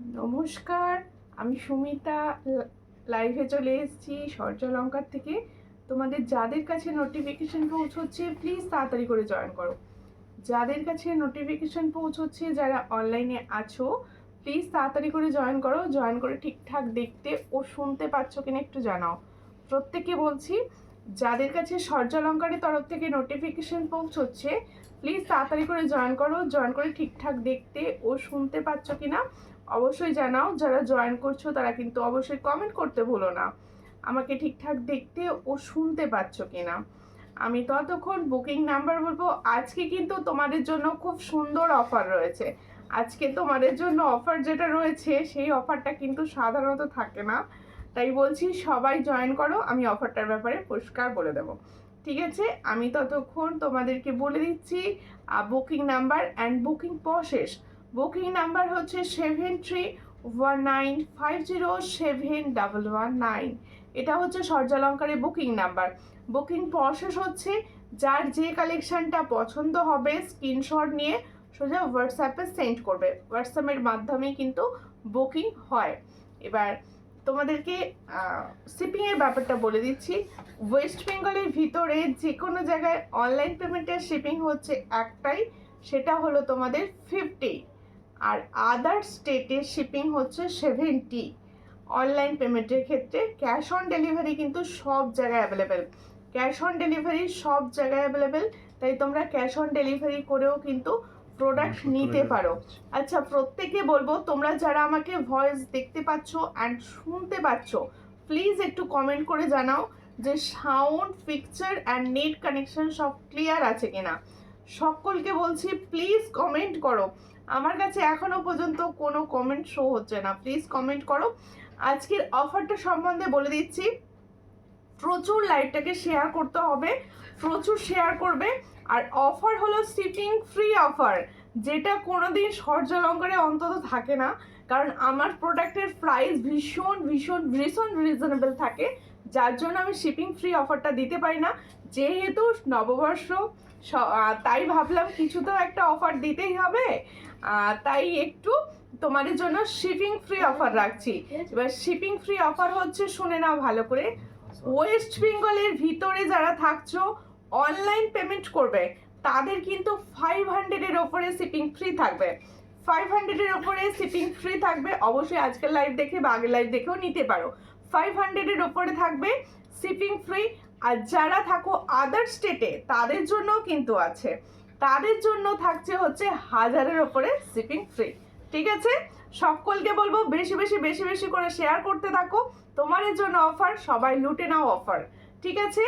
নমস্কার, আমি সুমিতা লাইভে চলে এসেছি সূর্যালঙ্কার থেকে। তোমাদের যাদের কাছে নোটিফিকেশন পৌঁছচ্ছে প্লিজ তাড়াতাড়ি করে জয়েন করো। যাদের কাছে নোটিফিকেশন পৌঁছচ্ছে, যারা অনলাইনে আছো প্লিজ তাড়াতাড়ি করে জয়েন করো। জয়েন করে ঠিকঠাক দেখতে ও শুনতে পাচ্ছ কিনা একটু জানাও। প্রত্যেকে বলছি, যাদের কাছে সূর্যালঙ্কারের তরফ থেকে নোটিফিকেশন পৌঁছচ্ছে প্লিজ তাড়াতাড়ি করে জয়েন করো। জয়েন করে ঠিকঠাক দেখতে ও শুনতে পাচ্ছ কিনা অবশ্যই জানাও। যারা জয়েন করছো তারা কিন্তু অবশ্যই কমেন্ট করতে ভুলো না, আমাকে ঠিকঠাক দেখতে ও শুনতে পাচ্ছ কিনা। আমি ততক্ষণ বুকিং নাম্বার বলবো। আজকে কিন্তু তোমাদের জন্য খুব সুন্দর অফার রয়েছে। আজকে তোমাদের জন্য অফার যেটা রয়েছে সেই অফারটা কিন্তু সাধারণত থাকে না, তাই বলছি সবাই জয়েন করো। আমি অফারটার ব্যাপারে পরিষ্কার বলে দেবো, ঠিক আছে? আমি ততক্ষণ তোমাদেরকে বলে দিচ্ছি booking number and booking process. Booking number হচ্ছে 7319507119। এটা হচ্ছে সূর্যালঙ্কারের বুকিং নাম্বার। বুকিং প্রসেস হচ্ছে, যার যে কালেকশনটা পছন্দ হবে স্ক্রিনশট নিয়ে সোজা হোয়াটসঅ্যাপে সেন্ড করবে। হোয়াটসঅ্যাপের মাধ্যমে কিন্তু বুকিং হয়। এবার তোমাদেরকে শিপিংয়ের ব্যাপারটা বলে দিচ্ছি। ওয়েস্ট বেঙ্গলের ভিতরে যে কোনো জায়গায় অনলাইন পেমেন্টের শিপিং হচ্ছে একটাই, সেটা হলো তোমাদের 50। আর আদার স্টেটের শিপিং হচ্ছে 70। অনলাইন পেমেন্টের ক্ষেত্রে ক্যাশ অন ডেলিভারি কিন্তু সব জায়গায় অ্যাভেলেবেল। ক্যাশ অন ডেলিভারি সব জায়গায় অ্যাভেলেবেল, তাই তোমরা ক্যাশ অন ডেলিভারি করেও কিন্তু প্রোডাক্ট নিতে পারো। আচ্ছা, প্রত্যেকে বলবো, তোমরা যারা আমাকে ভয়েস দেখতে পাচ্ছ অ্যান্ড শুনতে পাচ্ছ প্লিজ একটু কমেন্ট করে জানাও যে sound, picture and net connection সব ক্লিয়ার আছে কিনা। সকলকে বলছি প্লিজ কমেন্ট করো। আমার কাছে এখনো পর্যন্ত কোনো কমেন্ট শো হচ্ছে না, প্লিজ কমেন্ট করো। আজকের অফারটা সম্বন্ধে বলে দিচ্ছি। প্রচুর লাইভটাকে শেয়ার করতে হবে, প্রচুর শেয়ার করবে। আর অফার হলো শিপিং ফ্রি অফার, যেটা কোনোদিন সূর্যালঙ্কারে অন্তত থাকে না। কারণ আমার প্রোডাক্টের প্রাইস ভীষণ ভীষণ ভীষণ রিজনেবল থাকে, যার জন্য আমি শিপিং ফ্রি অফারটা দিতে পারি না। যেহেতু নববর্ষ, তাই ভাবলাম কিছু তো একটা অফার দিতেই হবে, তাই একটু তোমাদের জন্য শিপিং ফ্রি অফার রাখছি। এবার শিপিং ফ্রি অফার হচ্ছে, শুনে নাও ভালো করে। ওয়েস্ট বেঙ্গলের ভিতরে যারা থাকছো অনলাইন পেমেন্ট করবে তাদের কিন্তু 500-এর ওপরে শিপিং ফ্রি থাকবে। 500-এর ওপরে শিপিং ফ্রি থাকবে। অবশ্যই আজকের লাইভ দেখে বা আগের লাইভ দেখেও নিতে পারো। 500-এর ওপরে থাকবে শিপিং ফ্রি। আর যারা থাকো আদার স্টেটে তাদের জন্যও কিন্তু আছে, তাদের জন্য থাকছে হচ্ছে 1000-এর ওপরে শিপিং ফ্রি, ঠিক আছে? সকলকে বলবো বেশি বেশি বেশি বেশি করে শেয়ার করতে থাকো। তোমাদের জন্য অফার, সবাই লুটে নাও অফার, ঠিক আছে?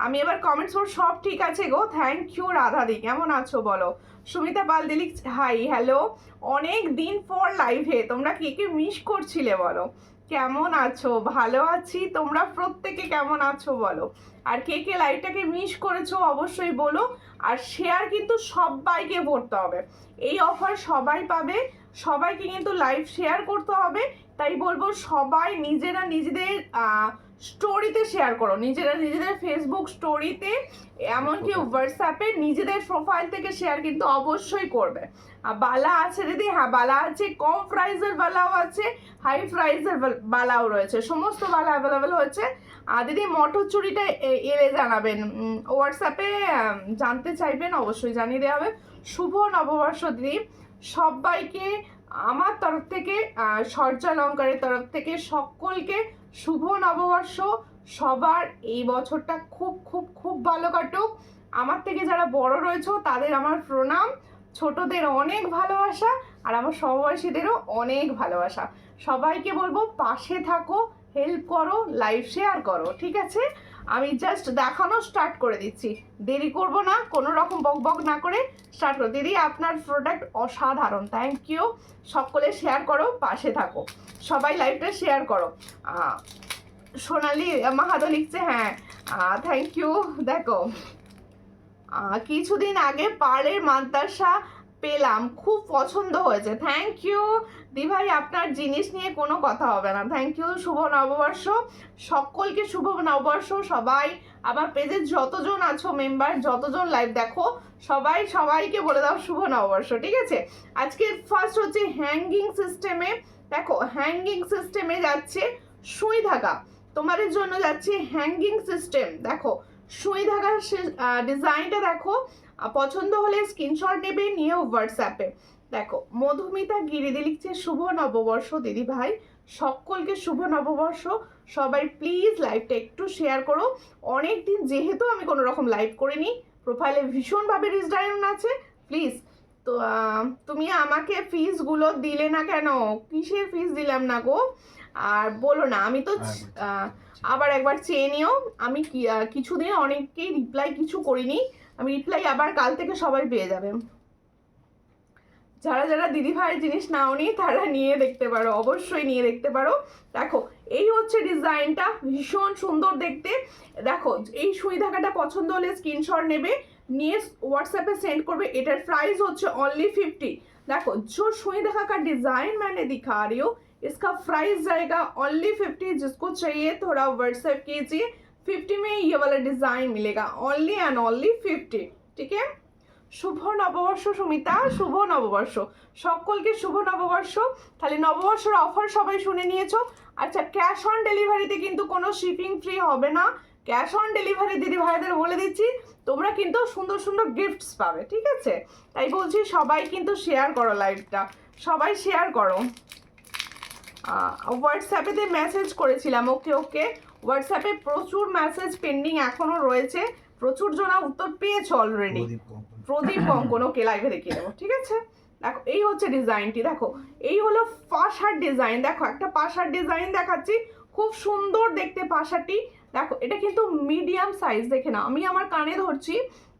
আমি এবার কমেন্টস ওর সব ঠিক আছে গো, থ্যাংক ইউ। রাধাদি কেমন আছো বলো? সুমিতা পাল দিলিক হাই, হ্যালো। অনেক দিন পর লাইভে, তোমরা কে কে মিস করছিলে বলো? কেমন আছো? ভালো আছি, তোমরা প্রত্যেকে কেমন আছো বলো? আর কে কে লাইভটাকে মিস করেছো অবশ্যই বলো। আর শেয়ার কিন্তু সবাইকে করতে হবে, এই অফার সবাই পাবে, সবাইকে কিন্তু লাইভ শেয়ার করতে হবে। তাই বলবো সবাই নিজেরা নিজেদের স্টোরিতে শেয়ার করো, নিজেরা নিজেদের ফেসবুক স্টোরিতে, এমনকি হোয়াটসঅ্যাপে নিজেদের প্রোফাইল থেকে শেয়ার কিন্তু অবশ্যই করবে। বালা আছে দিদি? হ্যাঁ বালা আছে, কম প্রাইসের বালাও আছে, হাই প্রাইসের বালাও রয়েছে, সমস্ত বালা অ্যাভেলেবেল হয়েছে। দিদি মটর চুরিটা এলে জানাবেন, হোয়াটসঅ্যাপে জানতে চাইবেন, অবশ্যই জানিয়ে দেওয়া হবে। শুভ নববর্ষ দিদি সবাইকে আমার তরফ থেকে, সূর্যালঙ্কারের তরফ থেকে সকলকে শুভ নববর্ষ। সবার এই বছরটা খুব খুব খুব ভালো কাটুক। আমার থেকে যারা বড় রয়েছে তাদের আমার প্রণাম, ছোটদের অনেক ভালোবাসা, আর আমার সমবয়সীদেরও অনেক ভালোবাসা। সবাইকে বলবো পাশে থাকো, হেল্প করো, লাইভ শেয়ার করো, ঠিক আছে? আমি জাস্ট দেখানো স্টার্ট করে দিচ্ছি, দেরি করব না, কোনো রকম বক বক না করে স্টার্ট করো। দিদি আপনার প্রোডাক্ট অসাধারণ, থ্যাংক ইউ। সকলে শেয়ার করো, পাশে থাকো, সবাই লাইভটা শেয়ার করো। সোনালি মাহাতো লিখছে, হ্যাঁ থ্যাংক ইউ। দেখো কিছুদিন আগে পার্লের মাদ্রাসা পেলাম, খুব পছন্দ হয়েছে, থ্যাংক ইউ দি ভাই, আপনার জিনিস নিয়ে কোনো কথা হবে না, থ্যাংক ইউ। শুভ নববর্ষ সকলকে, শুভ নববর্ষ সবাই। আমার পেজে যতজন আছো মেম্বার, যতজন লাইভ দেখো, সবাইকে বলে দাও শুভ নববর্ষ, ঠিক আছে। আজকে ফার্স্ট হচ্ছে হ্যাঙ্গিং সিস্টেমে, দেখো হ্যাঙ্গিং সিস্টেমে যাচ্ছে সুই ধাগা, তোমাদের জন্য যাচ্ছে হ্যাঙ্গিং সিস্টেম। দেখো সুই ধাগার ডিজাইনটা দেখো, পছন্দ হলে স্ক্রিনশট নেবে, নিয়ে হোয়াটসঅ্যাপে। দেখো মধুমিতা গিরিদি লিখছে শুভ নববর্ষ দিদি ভাই, সকলকে শুভ নববর্ষ। সবাই প্লিজ লাইভটা একটু শেয়ার করো, অনেক দিন যেহেতু আমি কোনো রকম লাইভ করিনি, প্রোফাইলে ভীষণভাবে রিচ ডাউন আছে, প্লিজ। তো তুমি আমাকে ফিসগুলো দিলে না কেন, কিসের ফিস দিলাম না গো, আর বলো না, আমি তো আবার একবার চেয়ে নিও। আমি কিছুদিন অনেককেই রিপ্লাই কিছু করিনি, আমি রিপ্লাই আবার কাল থেকে সবাই পেয়ে যাবে। যারা যারা দিদি ভাইয়ের জিনিস নাওনি তারা নিয়ে দেখতে পারো, অবশ্যই নিয়ে দেখতে পারো। দেখো এই হচ্ছে ডিজাইনটা, ভীষণ সুন্দর দেখতে। দেখো এই সুই ধাগাটা পছন্দ হলে স্ক্রিনশট নেবে, নিয়ে হোয়াটসঅ্যাপে সেন্ড করবে। এটার প্রাইস হচ্ছে অনলি 50। देखो जो सुई धागा का डिजाइन मैंने दिखा रही हूँ, इसका प्राइस जाएगा ओनली 50। जिसको चाहिए थोड़ा व्हाट्सएप कीजिए, 50 में ये वाला डिजाइन मिलेगा, ओनली एंड ओनली 50। ठीक है, শুভ নববর্ষ সুমিতা, শুভ নববর্ষ সকলকে, শুভ নববর্ষ। তাহলে নববর্ষের অফার সবাই শুনে নিয়েছো। আচ্ছা, ক্যাশ অন ডেলিভারিতে কিন্তু কোনো শিপিং ফ্রি হবে না, ক্যাশ অন ডেলিভারি দিদি ভাইদের বলে দিচ্ছি, তোমরা কিন্তু সুন্দর সুন্দর গিফটস পাবে, ঠিক আছে। তাই বলছি সবাই কিন্তু শেয়ার করো লাইভটা, সবাই শেয়ার করো। হোয়াটসঅ্যাপেতে মেসেজ করেছিলাম, ওকে ওকে, হোয়াটসঅ্যাপে প্রচুর মেসেজ পেন্ডিং এখনো রয়েছে, প্রচুর জনা উত্তর পেয়েছো অলরেডি। প্রদীপ কঙ্কন, ওকে লাইভে দেখিয়ে দেবো, ঠিক আছে। দেখো এই হচ্ছে ডিজাইনটি, দেখো এই হলো পাশার ডিজাইন। দেখো একটা পাশার ডিজাইন দেখাচ্ছি, খুব সুন্দর দেখতে পাশাটি। দেখো এটা কিন্তু মিডিয়াম সাইজ, দেখে না আমি আমার কানে ধরছি।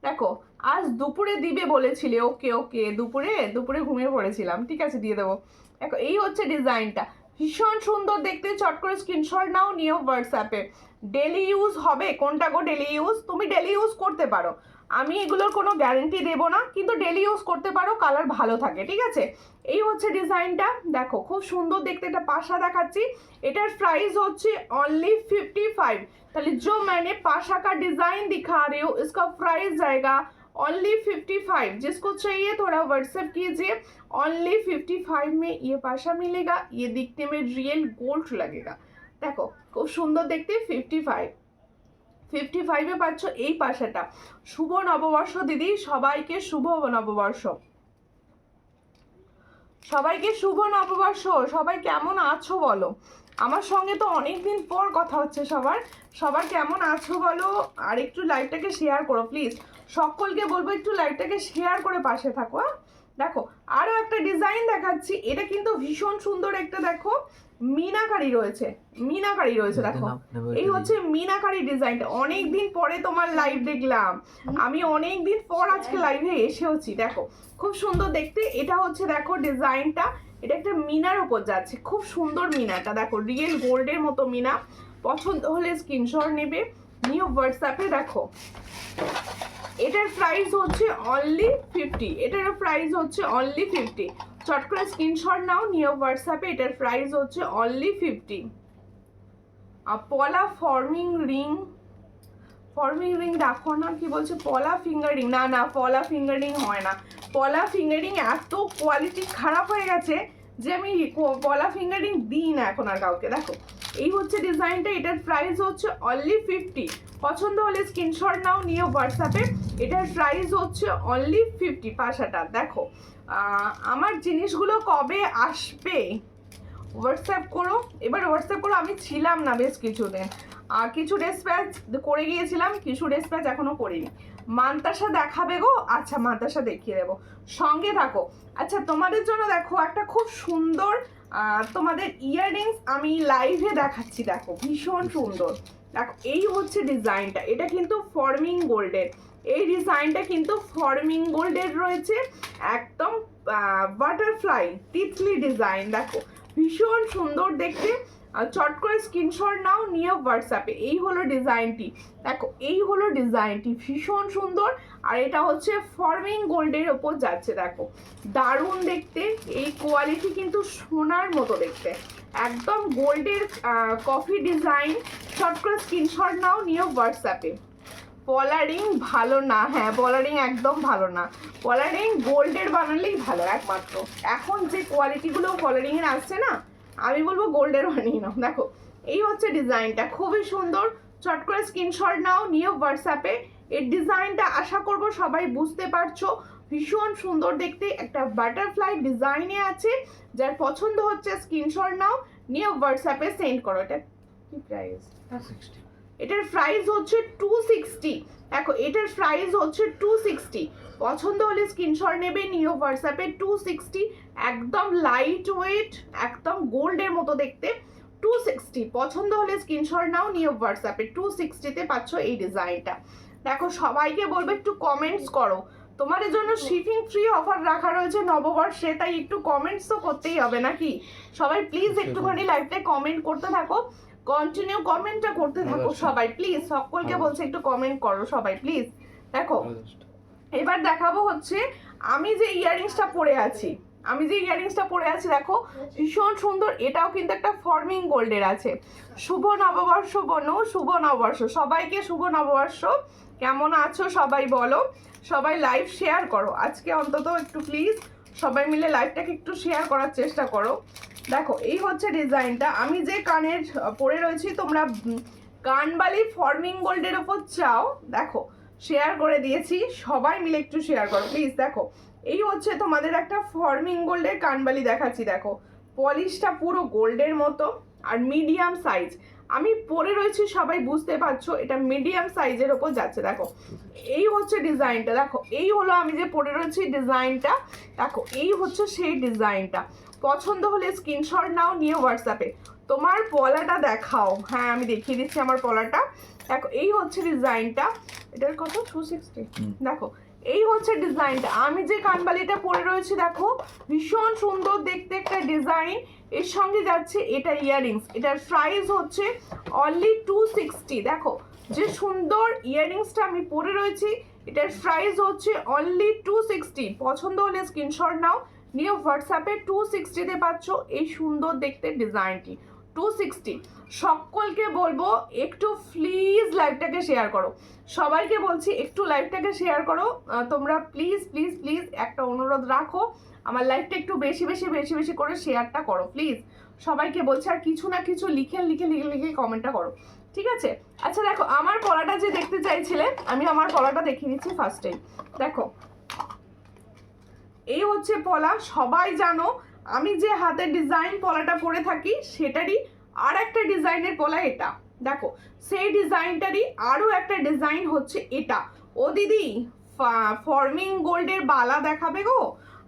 দেখো আজ দুপুরে দিবে বলেছিলে, ওকে ওকে, দুপুরে ঘুমিয়ে পড়েছিলাম, ঠিক আছে দিয়ে দেবো। দেখো এই হচ্ছে ডিজাইনটা, ভীষণ সুন্দর দেখতে। চট করে স্ক্রিনশট নাও, নিও হোয়াটসঅ্যাপে। ডেলি ইউজ হবে কোনটা গো, ডেলি ইউজ তুমি ডেলি ইউজ করতে পারো, আমি এগুলোর কোনো গ্যারেন্টি দেবো না, কিন্তু ডেলি ইউজ করতে পারো, কালার ভালো থাকে, ঠিক আছে। এই হচ্ছে ডিজাইনটা, দেখো খুব সুন্দর দেখতে, এটা পাশা দেখাচ্ছি। এটার প্রাইস হচ্ছে অনলি 55। তাহলে जो मैंने पाशा का डिजाइन दिखा रही हूँ, इसका प्राइस जाएगा ओनली 55। जिसको चाहिए थोड़ा व्हाट्सएप कीजिए, ओनली 55 में ये पाशा मिलेगा। ये दिखने में रियल गोल्ड लगेगा, देखो খুব সুন্দর দেখতে। 55 পাচ্ছ এই পাশাটা। শুভ নববর্ষ দিদি, সবাইকে শুভ নববর্ষ, সবাইকে শুভ নববর্ষ। সবাই কেমন আছো বলো, আমার সঙ্গে তো অনেকদিন পর কথা হচ্ছে সবার কেমন আছো বলো, আর একটু লাইভটাকে শেয়ার করো প্লিজ, সকলকে বলবো একটু লাইভটাকে শেয়ার করে পাশে থাকো। দেখো আরো একটা ডিজাইন দেখাচ্ছি, এটা কিন্তু ভীষণ সুন্দর একটা, দেখো মিনাকারি রয়েছে, দেখো এই হচ্ছে মিনাকারি ডিজাইনটা। অনেকদিন পরে তোমার লাইভ দেখলাম, আমি অনেকদিন পর আজকে লাইভে এসেওছি। দেখো খুব সুন্দর দেখতে, এটা হচ্ছে দেখো ডিজাইনটা, এটা একটা মিনার উপর যাচ্ছে, খুব সুন্দর মিনাটা, দেখো রিয়েল গোল্ডের মতো মিনা। পছন্দ হলে স্ক্রিনশট নেবে, নিউ হোয়াটসঅ্যাপে। দেখো এটার প্রাইস হচ্ছে অনলি 50, এটার প্রাইস হচ্ছে অনলি 50। চট করে স্ক্রিনশট নাও, নিউ হোয়াটসঅ্যাপে। এটার প্রাইস হচ্ছে অনলি 50। পলা ফর্মিং রিং দেখো না, কি বলছে পলা ফিঙ্গারিং, না পলা ফিঙ্গারিং হয় না, পলা ফিঙ্গারিং এত কোয়ালিটি খারাপ হয়ে গেছে যে আমি পলা ফিঙ্গারিং দিই না এখন আর কাউকে। দেখো এই হচ্ছে ডিজাইনটা, এটার প্রাইস হচ্ছে অনলি 50। পছন্দ হলে স্ক্রিনশট নাও, নিয়ে হোয়াটসঅ্যাপে। এটার প্রাইস হচ্ছে অনলি 50 পাশাটা। দেখো আমার জিনিসগুলো কবে আসবে হোয়াটসঅ্যাপ করো, এবার হোয়াটসঅ্যাপ করো। আমি ছিলাম না বেশ কিছুদিন, কিছু ডেসপ্যাচ করে গিয়েছিলাম, কিছু ডেসপ্যাচ এখনো করিনি। মান্তাসা দেখাবে গো, আচ্ছা মান্তাসা দেখিয়ে দেবো, সঙ্গে থাকো। আচ্ছা তোমাদের জন্য দেখো একটা খুব সুন্দর তোমাদের ইয়াররিংস আমি লাইভে দেখাচ্ছি, দেখো ভীষণ সুন্দর। দেখো এই হচ্ছে ডিজাইনটা, এটা কিন্তু ফর্মিং গোল্ডের, এই ডিজাইনটা কিন্তু ফর্মিং গোল্ডের রয়েছে, একদম বাটারফ্লাই তিতলি ডিজাইন। দেখো ভীষণ সুন্দর দেখতে, চট করে স্ক্রিনশট নাও, নিয়ে হোয়াটসঅ্যাপে। এই হলো ডিজাইনটি, দেখো এই হলো ডিজাইনটি, ভীষণ সুন্দর। আর এটা হচ্ছে ফর্মিং গোল্ডের ওপর যাচ্ছে, দেখো দারুণ দেখতে। এই কোয়ালিটি কিন্তু সোনার মতো দেখতে, একদম গোল্ডের কফি ডিজাইন। চট করে স্ক্রিনশট নাও, নিয়ে হোয়াটসঅ্যাপে। পলারিং ভালো না, হ্যাঁ পলারিং একদম ভালো না, পলারিং গোল্ডের বানালেই ভালো একমাত্র। এখন যে কোয়ালিটিগুলো পলারিংয়ের আসছে না, আমি বলবো গোল্ডের বানিয়ে নাও। দেখো এই হচ্ছে ডিজাইনটা, খুবই সুন্দর। চট করে স্ক্রিনশট নাও, নিয়ে হোয়াটসঅ্যাপে। এর ডিজাইনটা আশা করব সবাই বুঝতে পারছো, ভীষণ সুন্দর দেখতে, একটা বাটারফ্লাই ডিজাইনে আছে। যার পছন্দ হচ্ছে স্ক্রিনশট নাও, নিয়ে হোয়াটসঅ্যাপে সেন্ড করো। এটা কি প্রাইস? এটার প্রাইস হচ্ছে 260। দেখো এটার প্রাইস হচ্ছে 260। পছন্দ হলে স্ক্রিনশট নেবে, নিয়ে হোয়াটসঅ্যাপে। 260, একদম লাইট ওয়েট, একদম গোল্ডের মতো দেখতে। 260 পছন্দ হলে স্ক্রিনশট নাও, নিয়ে হোয়াটসঅ্যাপে। 260-তে পাচ্ছ এই ডিজাইনটা। দেখো সবাইকে বলবো একটু কমেন্টস করো, তোমাদের জন্য শিপিং ফ্রি অফার রাখা রয়েছে নববর্ষে, তাই একটু কমেন্টস তো করতেই হবে নাকি। সবাই প্লিজ একটুখানি লাইভে কমেন্ট করতে থাকো, কন্টিনিউ কমেন্টটা করতে থাকো সবাই প্লিজ, সকলকে বলছে একটু কমেন্ট করো সবাই প্লিজ। দেখো এবার দেখাবো হচ্ছে আমি যে ইয়াররিংসটা পরে আছি, দেখো ভীষণ সুন্দর। এটাও কিন্তু একটা ফর্মিং গোল্ডের আছে। শুভ নববর্ষ বনু, শুভ নববর্ষ সবাইকে, শুভ নববর্ষ। কেমন আছো সবাই বলো, সবাই লাইভ শেয়ার করো আজকে অন্তত একটু প্লিজ, সবাই মিলে লাইভটাকে একটু শেয়ার করার চেষ্টা করো। দেখো এই হচ্ছে ডিজাইনটা, আমি যে কানের পরে রয়েছি, তোমরা কানবালি ফর্মিং গোল্ডের ওপর চাও, দেখো শেয়ার করে দিয়েছি, সবাই মিলে একটু শেয়ার করো প্লিজ। দেখো এই হচ্ছে তোমাদের একটা ফর্মিং গোল্ডের কানবালি দেখাচ্ছি, দেখো পলিশটা পুরো গোল্ডের মতো, আর মিডিয়াম সাইজ। আমি পরে রয়েছি সবাই বুঝতে পারছো, এটা মিডিয়াম সাইজের ওপর যাচ্ছে। দেখো এই হচ্ছে ডিজাইনটা, দেখো এই হলো আমি যে পরে রয়েছি ডিজাইনটা, দেখো এই হচ্ছে সেই ডিজাইনটা। পছন্দ হলে স্ক্রিনশট নাও, নিয়ে হোয়াটসঅ্যাপে। তোমার পলাটা দেখাও, হ্যাঁ আমি দেখিয়ে দিচ্ছি আমার পলাটা। দেখো এই হচ্ছে ডিজাইনটা, এটার কত? 260। দেখো এই হচ্ছে ডিজাইনটা, আমি যে কানবালিটা পরে রয়েছি, দেখো ভীষণ সুন্দর দেখতে একটা ডিজাইন। এর সঙ্গে যাচ্ছে এটা ইয়াররিংস, এটার প্রাইস হচ্ছে অনলি 260। দেখো যে সুন্দর ইয়াররিংসটা আমি পরে রয়েছি, এটার প্রাইস হচ্ছে অনলি 260। পছন্দ হলে স্ক্রিনশট নাও, নিয়ে হোয়াটসঅ্যাপে। 260-তে পাচ্ছ এই সুন্দর দেখতে ডিজাইনটি, 260। সকলকে বলবো একটু প্লিজ লাইভটাকে শেয়ার করো, সবাইকে বলছি একটু লাইভটাকে শেয়ার করো তোমরা প্লিজ প্লিজ প্লিজ, একটা অনুরোধ রাখো, আমার লাইভটা একটু বেশি বেশি বেশি বেশি করে শেয়ারটা করো প্লিজ, সবাইকে বলছি। আর কিছু না কিছু লিখে লিখে লিখে লিখে কমেন্টটা করো, ঠিক আছে? আচ্ছা দেখো আমার পলাটা যে দেখতে চাইছিলে, আমি আমার পলাটা দেখিয়ে নিচ্ছি ফার্স্টেই। দেখো এই হচ্ছে পলা, সবাই জানো আমি যে হাতের ডিজাইন পলাটা পরে থাকি সেটারই আর একটা ডিজাইনের পলা এটা। দেখো সেই ডিজাইনটারই আরও একটা ডিজাইন হচ্ছে এটা। ও দিদি ফর্মিং গোল্ডের বালা দেখাবে গো?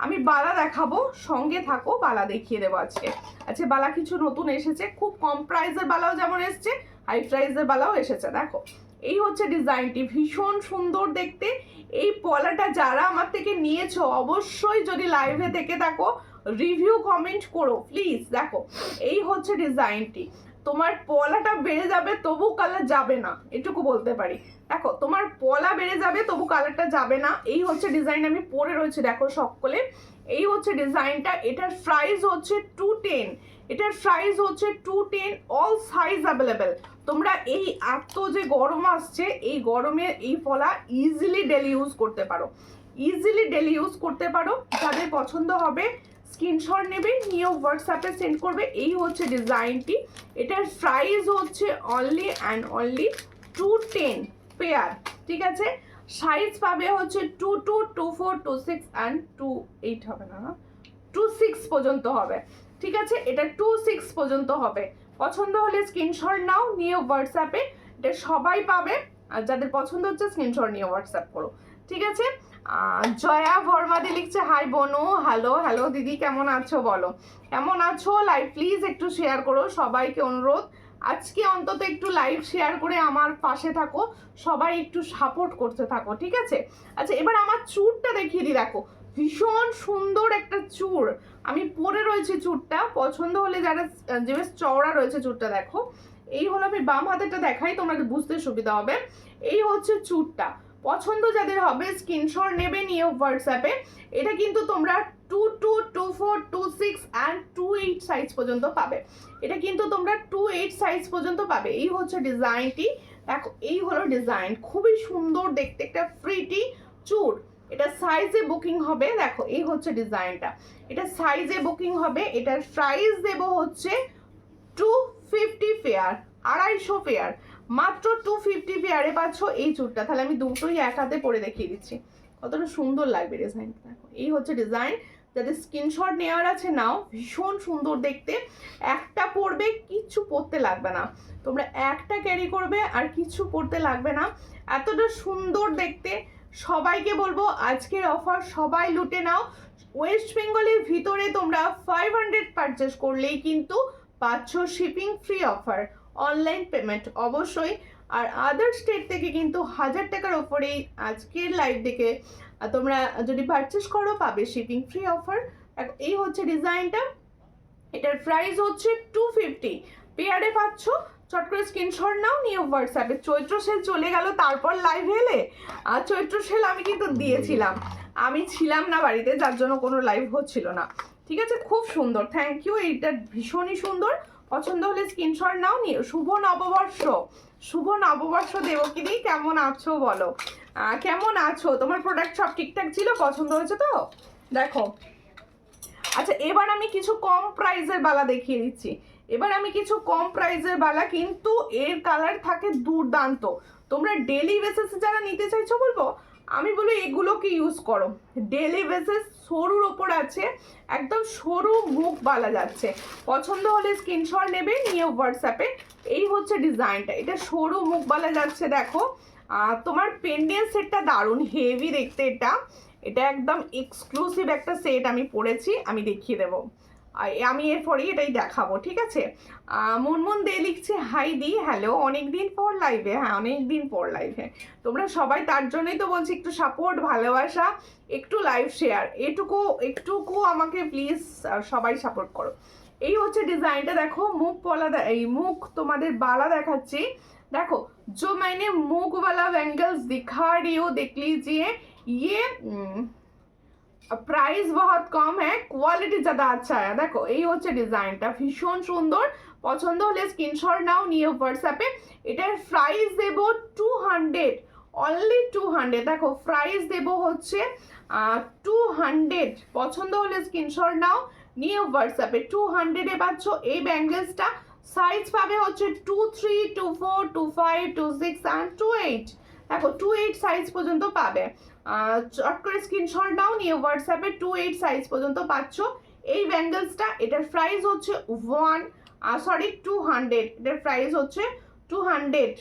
আমি বালা দেখাবো, সঙ্গে থাকো, বালা দেখিয়ে দেবো আজকে। আচ্ছা বালা কিছু নতুন এসেছে, খুব কম প্রাইসের বালাও যেমন এসছে, হাই প্রাইসের বালাও এসেছে। দেখো এই হচ্ছে ডিজাইনটি, ভীষণ সুন্দর দেখতে। এই পলাটা যারা আমার থেকে নিয়েছো অবশ্যই যদি লাইভে থেকে থাকো রিভিউ কমেন্ট করো প্লিজ। দেখো এই হচ্ছে ডিজাইনটি, তোমার পলাটা বেড়ে যাবে তবু কালার যাবে না, এটুকু বলতে পারি। দেখো তোমার পলা বেড়ে যাবে তবু কালারটা যাবে না। এই হচ্ছে ডিজাইন আমি পরে রয়েছে, দেখো সকলে এই হচ্ছে ডিজাইনটা। এটার প্রাইস হচ্ছে 210, এটার প্রাইস হচ্ছে 210, অল সাইজ অ্যাভেলেবেল। তোমরা এই এত যে গরম আসছে, এই গরমে এই পলা ইজিলি ডেলি ইউজ করতে পারো, ইজিলি ডেলি ইউজ করতে পারো। যাদের পছন্দ হবে স্ক্রিনশট নেবে, নিয়ে হোয়াটসঅ্যাপে সেন্ড করবে। এই হচ্ছে ডিজাইনটি, এটার প্রাইস হচ্ছে অনলি অ্যান্ড অনলি 210 পেয়ার, ঠিক আছে? সাইজ পাবে হচ্ছে 22, 24, 26 অ্যান্ড 28 হবে না, 26 পর্যন্ত হবে, ঠিক আছে? এটা 26 পর্যন্ত হবে। পছন্দ হলে স্ক্রিনশট নাও, নিয়ে হোয়াটসঅ্যাপে, এটা সবাই পাবে। আর যাদের পছন্দ হচ্ছে স্ক্রিনশট নিয়ে হোয়াটসঅ্যাপ করো, ঠিক আছে? জয়া ভরমাদি লিখছে হাই বনু, হ্যালো হ্যালো দিদি কেমন আছো বলো, কেমন আছো? লাইভ প্লিজ একটু শেয়ার করো, সবাইকে অনুরোধ আজকে অন্তত একটু লাইভ শেয়ার করে আমার পাশে থাকো, সবাই একটু সাপোর্ট করতে থাকো, ঠিক আছে? আচ্ছা এবার আমার চুড়টা দেখিয়ে দিই, দেখো ভীষণ সুন্দর একটা চুড়, আমি পরে রয়েছে চুটটা, পছন্দ হলে যারা যে বেশ চওড়া রয়েছে চুটটা দেখো, এই হলো, আমি বাম হাতেরটা দেখাই তোমাদের বুঝতে সুবিধা হবে। এই হচ্ছে চুটটা, পছন্দ যাদের হবে স্ক্রিনশট নেবে নিয়ে হোয়াটসঅ্যাপে। এটা কিন্তু তোমরা 22, 24, 26 অ্যান্ড 28 সাইজ পর্যন্ত পাবে। এটা কিন্তু তোমরা 28 সাইজ পর্যন্ত পাবে। এই হচ্ছে ডিজাইনটি, দেখো এই হলো ডিজাইন, খুবই সুন্দর দেখতে একটা প্রিটি চুর। এটা সাইজে বুকিং হবে, দেখো এই হচ্ছে ডিজাইনটা, এটা সাইজে বুকিং হবে। এটার প্রাইস দেব হচ্ছে 250 ফেয়ার, 250 ফেয়ার, মাত্র 250 ফেয়ারে পাচ্ছ এই চুরটা। তাহলে আমি দুটোই এক হাতে পরে দেখিয়ে দিচ্ছি কতটা সুন্দর লাগবে ডিজাইনটা। দেখো এই হচ্ছে ডিজাইন, যাদের স্ক্রিনশট নেওয়ার আছে নাও, ভীষণ সুন্দর দেখতে। একটা পরবে, কিচ্ছু পরতে লাগবে না, তোমরা একটা ক্যারি করবে আর কিছু পরতে লাগবে না, এতটা সুন্দর দেখতে। সবাইকে বলবো আজকের অফার সবাই লুটে নাও। ওয়েস্ট বেঙ্গলের ভিতরে তোমরা 500 পারচেস করলেই কিন্তু পাচ্ছ shipping free offer, online payment অবশ্যই। আর আদার স্টেট থেকে কিন্তু 1000 টাকার ওপরেই আজকের লাইভ দেখে তোমরা যদি পারচেস করো পাবে শিপিং ফ্রি অফার। এই হচ্ছে ডিজাইনটা, এটার প্রাইস হচ্ছে 250, পেয়ারে পাচ্ছ। চট করে স্ক্রিনশট নাও নিয়ে হোয়াটসঅ্যাপে। চৈত্র সেল চলে গেল তারপর লাইভ এলে, আর চৈত্র সেল আমি কিন্তু দিয়েছিলাম, আমি ছিলাম না বাড়িতে, যার জন্য কোনো লাইভ হচ্ছিল না। ঠিক আছে, খুব সুন্দর, থ্যাংক ইউ, এইটা ভীষণই সুন্দর। পছন্দ হলে স্ক্রিনশট নাও নিয়ে। শুভ নববর্ষ, শুভ নববর্ষ দেবকিদি, কেমন আছো বলো, কেমন আছো? তোমার প্রোডাক্ট সব ঠিকঠাক ছিল, পছন্দ হয়েছে তো? দেখো, আচ্ছা এবার আমি কিছু কম প্রাইসের বালা দেখিয়ে দিচ্ছি। এবার আমি কিছু কম প্রাইসের বালা, কিন্তু এর কালার থাকে দুর্দান্ত। তোমরা ডেলি বেসিসে যারা নিতে চাইছো বলবো, আমি বলবো এগুলোকে ইউজ করো। ডেলি বেসিস সরুর ওপর আছে, একদম সরু মুখ বালা যাচ্ছে। পছন্দ হলে স্ক্রিনশট নেবে নিয়ে হোয়াটসঅ্যাপে। এই হচ্ছে ডিজাইনটা, এটা সরু মুখ বালা যাচ্ছে। দেখো তোমার পেন্ডেন্ট সেটটা দারুণ হেভি দেখতে, এটা এটা একদম এক্সক্লুসিভ একটা সেট আমি পরেছি, আমি দেখিয়ে দেবো, আমি এরপরেই এটাই দেখাবো। ঠিক আছে, মুনমুন দে লিখছে হাই দি, হ্যালো, অনেকদিন পর লাইভে, হ্যাঁ অনেকদিন পর লাইভে। তোমরা সবাই তার জন্যই তো বলছি একটু সাপোর্ট, ভালোবাসা, একটু লাইভ শেয়ার, একটুকু আমাকে প্লিজ সবাই সাপোর্ট করো। এই হচ্ছে ডিজাইনটা, দেখো মুখ পলা, এই মুখ তোমাদের বালা দেখাচ্ছি। देखो जो मैंने मूक वाला बैंगल्स दिखा रही हूँ, देख लीजिए, ये प्राइस बहुत कम है, क्वालिटी ज़्यादा अच्छा है। देखो এই হচ্ছে ডিজাইনটা, ভীষণ সুন্দর। পছন্দ হলে স্ক্রিনশট নাও নিয়ে হোয়াটসঅ্যাপে। এটার প্রাইস দেব 200, অনলি 200। দেখো প্রাইস দেব হচ্ছে 200। পছন্দ হলে স্ক্রিনশট নাও নিয়ে হোয়াটসঅ্যাপে। 200-এ পাচ্ছ এই ব্যাঙ্গেলসটা। সাইজ পাবে হচ্ছে 23, 24, 25, 26 অ্যান্ড 28। দেখো 28 সাইজ পর্যন্ত পাবে। চট করে স্ক্রিনশট নাও নিয়ে হোয়াটসঅ্যাপে। 28 সাইজ পর্যন্ত পাচ্ছ এই ব্যাঙ্গেলসটা। এটার প্রাইস হচ্ছে 200, এটার প্রাইস হচ্ছে 200।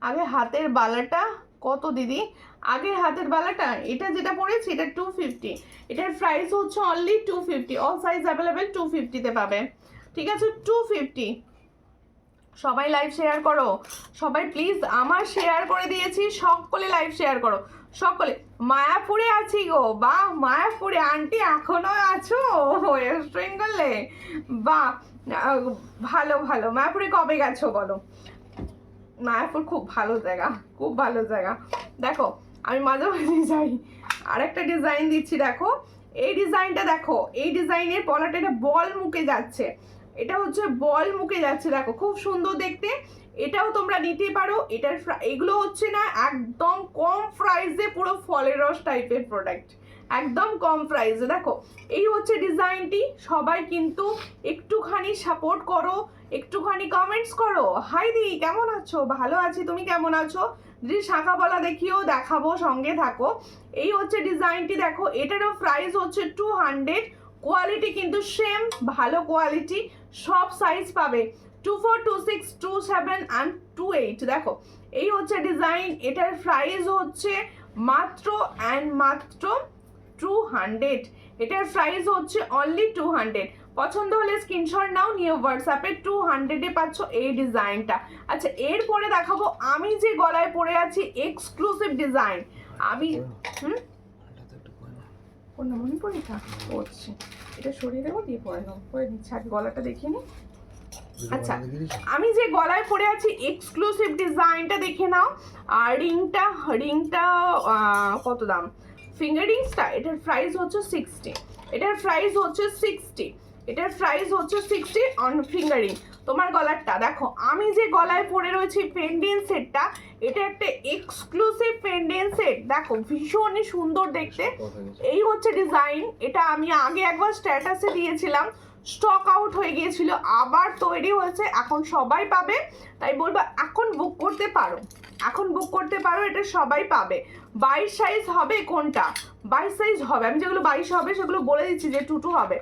আগে হাতের বালাটা কত দিদি? আগের হাতের বালাটা এটা যেটা পড়েছি এটা 250, এটার প্রাইস হচ্ছে অনলি 250। অল সাইজ অ্যাভেলেবেল 250-তে পাবে। ঠিক আছে, 250। সবাই লাইভ শেয়ার করো, সবাই প্লিজ, আমার শেয়ার করে দিয়েছি, সকলে লাইভ শেয়ার করো সকলে। মায়াপুরে আছি গো, বা মায়াপুরে আন্টি এখনো আছো ওয়েস্ট বেঙ্গলে? বা ভালো ভালো, মায়াপুরে কবে গেছো বলো? মায়াপুর খুব ভালো জায়গা, খুব ভালো জায়গা। দেখো আমি মাঝে মাঝে যাই। আর একটা ডিজাইন দিচ্ছি, দেখো এই ডিজাইনটা, দেখো এই ডিজাইনের পলাটা, এটা বল মুখে যাচ্ছে, এটা হচ্ছে বল মুখে যাচ্ছে, দেখো খুব সুন্দর দেখতে। এটাও তোমরা নিতে পারো। এটার এগুলো হচ্ছে না একদম কম প্রাইসে, পুরো ফলের রস টাইপের প্রোডাক্ট, একদম কম প্রাইসে। দেখো এই হচ্ছে ডিজাইনটি। সবাই কিন্তু একটুখানি সাপোর্ট করো, একটুখানি কমেন্টস করো। হাই দি কেমন আছো? ভালো আছি, তুমি কেমন আছো? যদি শাখা বলা দেখিও দেখাবো, সঙ্গে থাকো। এই হচ্ছে ডিজাইনটি, দেখো এটারও প্রাইস হচ্ছে 200। কোয়ালিটি কিন্তু সেম, ভালো কোয়ালিটি, সব সাইজ পাবে, 24, 26, 27 অ্যান্ড 28। দেখো এই হচ্ছে ডিজাইন, এটার প্রাইস হচ্ছে মাত্র মাত্র 200। এটার প্রাইস হচ্ছে অনলি 200। পছন্দ হলে স্ক্রিনশট নাও নিয়ে হোয়াটসঅ্যাপে। 200-এ পাচ্ছ এই ডিজাইনটা। আচ্ছা এরপরে দেখাবো আমি যে গলায় পরে আছি এক্সক্লুসিভ ডিজাইন। আমি কোন মনে পরীক্ষা হচ্ছে, এটা সরিয়ে দেবো দিয়ে পরে নেবো, পরে নিচ্ছি আগে গলাটা দেখিয়ে নি। আচ্ছা আমি যে গলায় পরে আছি এক্সক্লুসিভ ডিজাইনটা দেখে নাও। আর রিংটা কত দাম, ফিঙ্গার রিংসটা এটার প্রাইস হচ্ছে 60, এটার প্রাইস হচ্ছে 60, এটার প্রাইস হচ্ছে 60 অন ফিঙ্গার রিং। তোমার গলারটা দেখো, আমি যে গলায় পরে রয়েছি পেন্ডেন্ট সেটটা, এটা একটা এক্সক্লুসিভ পেন্ডেন্ট সেট, দেখো ভীষণই সুন্দর দেখতে। এই হচ্ছে ডিজাইন, এটা আমি আগে একবার স্ট্যাটাসে দিয়েছিলাম, স্টক আউট হয়ে গিয়েছিল, আবার তৈরি হয়েছে, এখন সবাই পাবে, তাই বলবো এখন বুক করতে পারো, এখন বুক করতে পারো, এটা সবাই পাবে। 22 সাইজ হবে, কোনটা 22 সাইজ হবে, আমি যেগুলো 22 হবে সেগুলো বলে দিচ্ছি যে 22 হবে।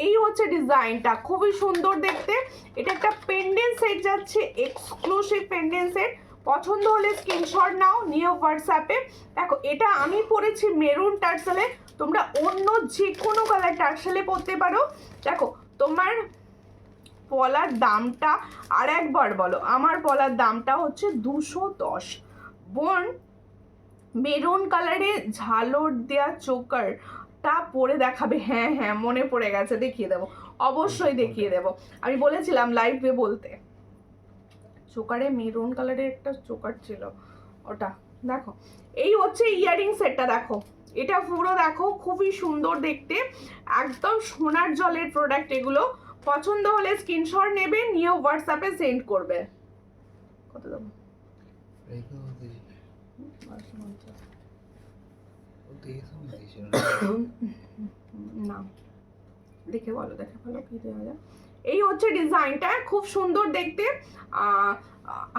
এই হচ্ছে ডিজাইনটা, খুবই সুন্দর দেখতে, এটা একটা পেন্ডেন্ট সেট যাচ্ছে, এক্সক্লুসিভ পেন্ডেন্ট সেট। পছন্দ হলে স্ক্রিনশট নাও, নিয়ে হোয়াটসঅ্যাপে। দেখো এটা আমি পরেছি মেরুন টার্সেলে, তোমরা অন্য যে কোনো কালার টার্সেলে পরতে পারো। দেখো তোমার পলার দামটা আর একবার বলো, আমার পলার দামটা হচ্ছে 210। বোন মেরুন কালারে ঝালর দেয়া চোকারটা পরে দেখাবে, হ্যাঁ হ্যাঁ মনে পড়ে গেছে, দেখিয়ে দেবো, অবশ্যই দেখিয়ে দেবো, আমি বলেছিলাম লাইভে বলতে। চোকারে মেরুন কালারের একটা চোকার ছিল ওটা। দেখো এই হচ্ছে ইয়ারিং সেটটা, দেখো এটা পুরো দেখো খুবই সুন্দর দেখতে, একদম সোনার জলের প্রোডাক্ট এগুলো। পছন্দ হলে স্ক্রিনশট নেবে, নিয়ে হোয়াটসঅ্যাপে সেন্ড করবে। কত দাম, না দেখে বলো, দেখে বলো কি দেওয়া যায়। এই হচ্ছে ডিজাইনটা, খুব সুন্দর দেখতে।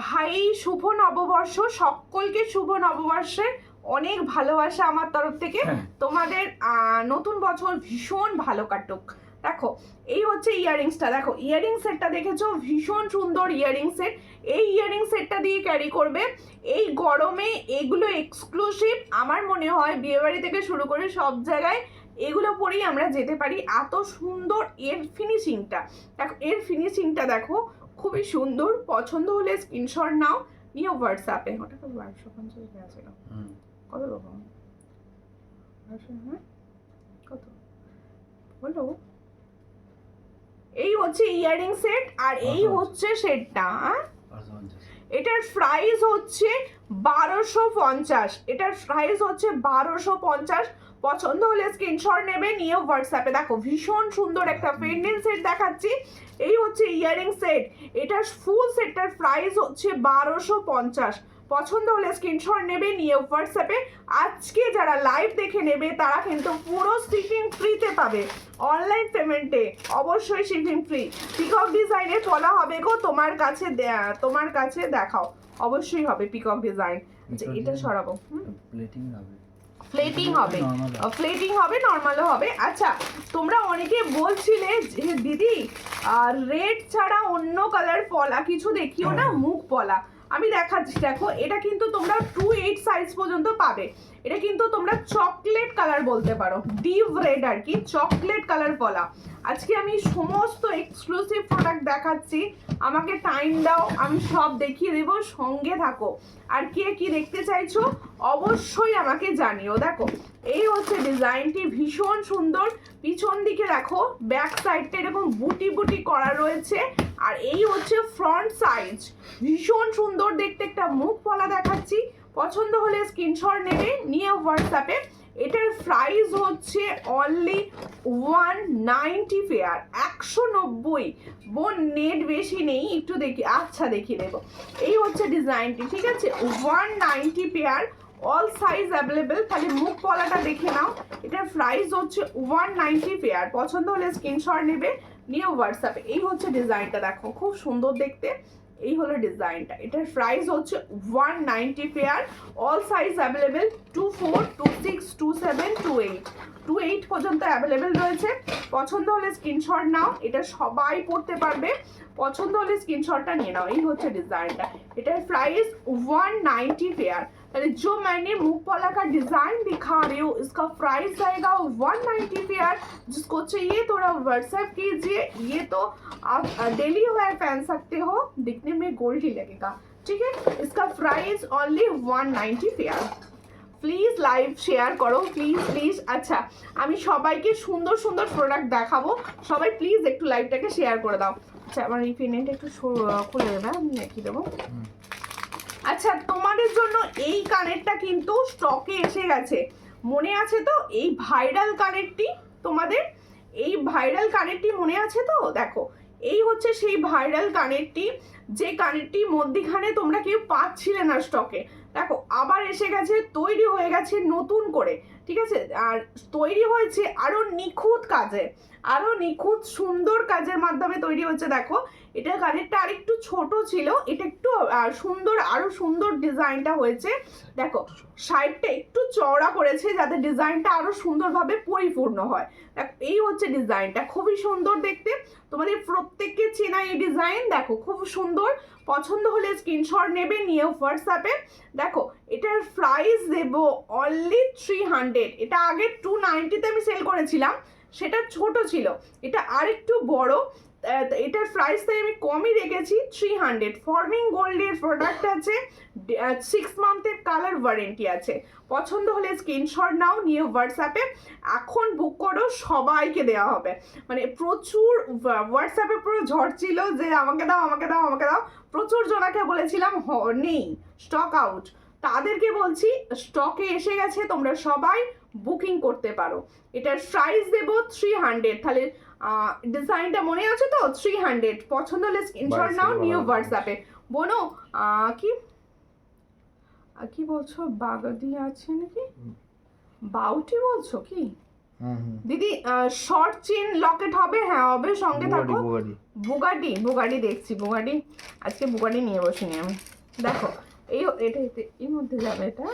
হাই শুভ নববর্ষ, সকলকে শুভ নববর্ষের অনেক ভালোবাসা আমার তরফ থেকে, তোমাদের নতুন বছর ভীষণ ভালো কাটুক। দেখো এই হচ্ছে ইয়ারিংসটা, দেখো ইয়ারিং সেটটা দেখেছো, ভীষণ সুন্দর ইয়ারিং সেট। এই ইয়ারিং সেটটা দিয়ে ক্যারি করবে এই গরমে, এগুলো এক্সক্লুসিভ, আমার মনে হয় বিয়েবাড়ি থেকে শুরু করে সব জায়গায় এগুলো পরেই আমরা যেতে পারি, এত সুন্দর এর ফিনিশিংটা। দেখো এর ফিনিশিংটা দেখো খুবই সুন্দর, পছন্দ হলে স্ক্রিনশট নাও, নিয়ে হোয়াটসঅ্যাপে। ওটা তো 150 দেওয়া ছিল, কত দেবো, হ্যাঁ কত বলো। এই হচ্ছে ইয়ারিং সেট, আর এই হচ্ছে সেটটা, এটার প্রাইস হচ্ছে 1250, এটার প্রাইস হচ্ছে 1250। পছন্দ হলে স্ক্রিনশট নেবে, নিয়ে হোয়াটসঅ্যাপে। দেখো ভীষণ সুন্দর একটা পেন্ডেন্ট সেট দেখাচ্ছি, এই হচ্ছে ইয়ারিং সেট, এটার ফুল সেটটার প্রাইস হচ্ছে 1250। পছন্দ হলে স্ক্রিনশট নেবে, নিয়ে হোয়াটসঅ্যাপে। আজকে যারা লাইভ দেখে নেবে তারা কিন্তু পুরো শিপিং ফ্রিতে পাবে, অনলাইন পেমেন্টে অবশ্যই শিপিং ফ্রি। পিকক ডিজাইনের পলা হবে গো, তোমার কাছে দেখাও, অবশ্যই হবে পিকক ডিজাইন। এটা সরাবো, প্লেটিং হবে, প্লেটিং হবে, নর্মালও হবে। আচ্ছা তোমরা অনেকে বলছিলে যে দিদি রেড ছাড়া অন্য কালার পলা কিছু দেখিও না, মুখ পলা। আমি দেখাচ্ছি, দেখো এটা কিন্তু তোমরা 28 সাইজ পর্যন্ত পাবে, এটা কিন্তু তোমরা চকলেট কালার বলতে পারো, ডিপ রেড আর কি, চকলেট কালার পলা। আজকে আমি সমস্ত এক্সক্লুসিভ প্রোডাক্ট দেখাচ্ছি, আমাকে টাইম দাও, আমি সব দেখিয়ে দেব, সঙ্গে থাকো। আর কে কি দেখতে চাইছো অবশ্যই আমাকে জানিও। দেখো এই হচ্ছে ডিজাইনটি, ভীষণ সুন্দর, পিছন দিকে দেখো ব্যাক সাইডটা এরকম বুটি বুটি করা রয়েছে, আর এই হচ্ছে ফ্রন্ট সাইজ, ভীষণ সুন্দর দেখতে একটা মুখ পলা দেখাচ্ছি। পছন্দ হলে স্ক্রিনশট নেবে, নিয়ে হোয়াটসঅ্যাপে। এটার প্রাইস হচ্ছে অনলি 190 পেয়ার, 190। বোন নেট বেশি নেই, একটু দেখি, আচ্ছা দেখিয়ে দেবো। এই হচ্ছে ডিজাইনটি, ঠিক আছে, 190 পেয়ার, অল সাইজ অ্যাভেলেবেল। তাহলে মুখ পলাটা দেখে নাও, এটার প্রাইস হচ্ছে 190 পেয়ার। পছন্দ হলে স্ক্রিনশট নেবে, নিয়ে হোয়াটসঅ্যাপে। এই হচ্ছে ডিজাইনটা, দেখো খুব সুন্দর দেখতে, এই হলো ডিজাইনটা, এটার প্রাইস হচ্ছে 190 পেয়ার, অল সাইজ অ্যাভেলেবেল, 24, 26, 27, 28 পর্যন্ত অ্যাভেলেবেল রয়েছে। পছন্দ হলে স্ক্রিনশট নাও, এটা সবাই পড়তে পারবে, পছন্দ হলে স্ক্রিনশটটা নিয়ে নাও। এই হচ্ছে ডিজাইনটা, এটার প্রাইস 190 पेयर। जो मैंने मुख वाला का डिजाइन दिखा रही हूँ इसका प्राइस जाएगा 190 पेयर। जिसको चाहिए थोड़ा व्हाट्सएप कीजिए, ये तो आप डेली वेयर पहन सकते हो, दिखने में गोल्ड ही लगेगा, ठीक है। इसका price only 190 pair. Please live share করো, প্লিজ প্লিজ। আচ্ছা, আমি সবাইকে সুন্দর সুন্দর প্রোডাক্ট দেখাবো, সবাই প্লিজ একটু লাইভটাকে শেয়ার করে দাও। আচ্ছা, আমার এই পেনেন্ট একটু খুলে দেবে, আমি দেখিয়ে দেবো। আচ্ছা, তোমাদের জন্য এই কানেরটা কিন্তু স্টকে এসে গেছে, মনে আছে তো? এই ভাইরাল কানেরটি, তোমাদের এই ভাইরাল কানেরটি মনে আছে তো? দেখো, এই হচ্ছে সেই ভাইরাল কানেরটি, যে কানেরটি মধ্যিখানে তোমরা কেউ পাচ্ছিলে না স্টকে। দেখো, আবার এসে গেছে, তৈরি হয়ে গেছে নতুন করে, ঠিক আছে? আর তৈরি হয়েছে আরো নিখুঁত কাজে, আরো নিখুঁত সুন্দর কাজের মাধ্যমে তৈরি হচ্ছে। দেখো, এটা কানেরটা আরেকটু ছোট ছিল, এটা একটু সুন্দর, আরো সুন্দর ডিজাইনটা হয়েছে। দেখো, সাইডটা একটু চওড়া করেছে যাতে ডিজাইনটা আরো সুন্দরভাবে পরিপূর্ণ হয়। দেখো, এই হচ্ছে ডিজাইনটা, খুবই সুন্দর দেখতে, তোমাদের প্রত্যেককে চেনা এই ডিজাইন। দেখো, খুব সুন্দর, পছন্দ হলে স্ক্রিনশট নেবে, নিয়ে হোয়াটসঅ্যাপে। দেখো, এটার প্রাইস দেবো অনলি 300। এটা আগে 290-তে আমি সেল করেছিলাম, সেটা ছোট ছিল, এটা আরেকটু বড়, এটার প্রাইস তাই আমি কমই রেখেছি 300। ফর্মিং গোল্ডের প্রোডাক্ট আছে, 6 মান্থের কালার ওয়ারেন্টি আছে। পছন্দ হলে স্ক্রিনশট নাও, নিয়ে হোয়াটসঅ্যাপে এখন বুক করো, সবাইকে দেওয়া হবে। মানে প্রচুর হোয়াটসঅ্যাপে পুরো ঝড় ছিল যে আমাকে দাও আমাকে দাও আমাকে দাও, প্রচুর জনাকে বলেছিলাম নেই, স্টক আউট। তাদেরকে বলছি স্টকে এসে গেছে, তোমরা সবাই বুকিং করতে পারো। এটার প্রাইস দেবো 300। তাহলে ডিজাইনটা মনে আছে তো? 300। পছন্দ হলে স্ক্রিনশট নাও, নিউ হোয়াটসঅ্যাপে। বোনো, কি কি বলছো? বাগাদি আছে নাকি? বাউটি বলছো কি দিদি? শর্ট চেন লকেট হবে? হ্যাঁ হবে, সঙ্গে থাকো। বুগাটি, বুগাটি দেখছি, বুগাটি আজকে বুগাটি নিয়ে বসিনি আমি। দেখো, এটা এর মধ্যে যাবে এটা।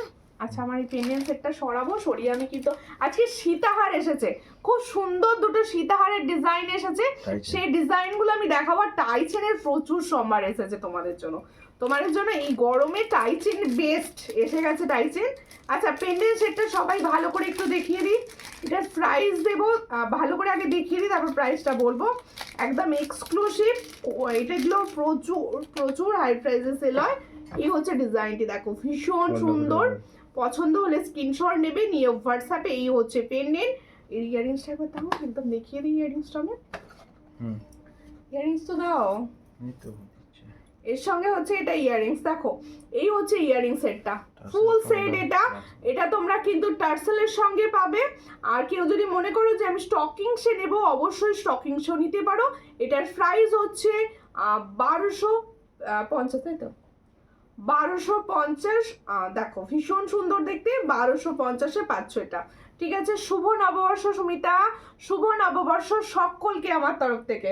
আচ্ছা, আমার এই পেন্ডেন্ট সেটটা সরাবো, সরিয়ে আমি কিন্তু আজকে সীতাহার এসেছে, খুব সুন্দর দুটো সীতাহারের ডিজাইন এসেছে, সেই ডিজাইনগুলো আমি দেখাবো। টাইচেনের প্রচুর সম্ভার এসেছে তোমাদের জন্য, তোমাদের জন্য এই গরমে টাইচেন বেস্ট এসে গেছে, টাইচেন। আচ্ছা, পেন্ডেন্ট সেটটা সবাই ভালো করে একটু দেখিয়ে দিই, এটার প্রাইস দেবো, ভালো করে আগে দেখিয়ে দিই, তারপর প্রাইসটা বলবো। একদম এক্সক্লুসিভ, এটাগুলো প্রচুর প্রচুর হাই প্রাইসে সেল হয়। এই হচ্ছে ডিজাইনটি, দেখো ভীষণ সুন্দর। পছন্দ হলে স্ক্রিনশট নেবে, নিয়ে হোয়াটসঅ্যাপে। এই হচ্ছে পেন্ডেন্ট। এই ইয়ারিংসটা একবার দাও, একদম দেখিয়ে দিই ইয়ারিংসটা আমি। ইয়ারিংস তো দাও, এর সঙ্গে হচ্ছে এটা ইয়ারিংস। দেখো, এই হচ্ছে ইয়ারিং সেটটা, ফুল সেট। এটা তোমরা কিন্তু টার্সেলের সঙ্গে পাবে। আর কেউ যদি মনে করো যে আমি স্টকিংসে নেবো, অবশ্যই স্টকিংসও নিতে পারো। এটার প্রাইস হচ্ছে 1250, তাই তো? 1250। দেখো, ভীষণ সুন্দর দেখতে, 1250-এ পাচ্ছ এটা, ঠিক আছে? শুভ নববর্ষ সুমিতা, শুভ নববর্ষ সকলকে আমার তরফ থেকে।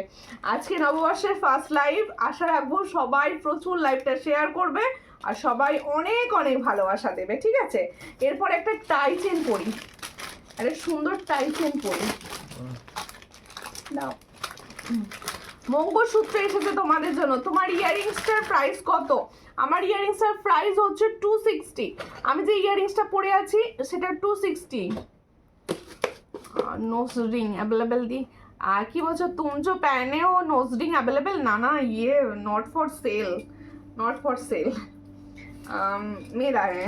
আজকে নববর্ষের ফার্স্ট লাইভ, আশা রাখবো সবাই প্রচুর লাইভটা শেয়ার করবে আর সবাই অনেক অনেক ভালোবাসা দেবে, ঠিক আছে? এরপর একটা টাই চেন পরি, একটা সুন্দর টাই চেন পরি, দাও। মঙ্গলসূত্র এসেছে তোমাদের জন্য। তোমার ইয়ারিংসটার প্রাইস কত? আমার ইয়ারিংসটার প্রাইস হচ্ছে 260। আমি যে ইয়ারিংসটা পরে আছি সেটা 260। নোজ रिंग अवेलेबल दी, কি বলছো? तुम जो पहने हो नोज रिंग अवेलेबल? ना ना, ये not for sale, not for sale, मेरा है।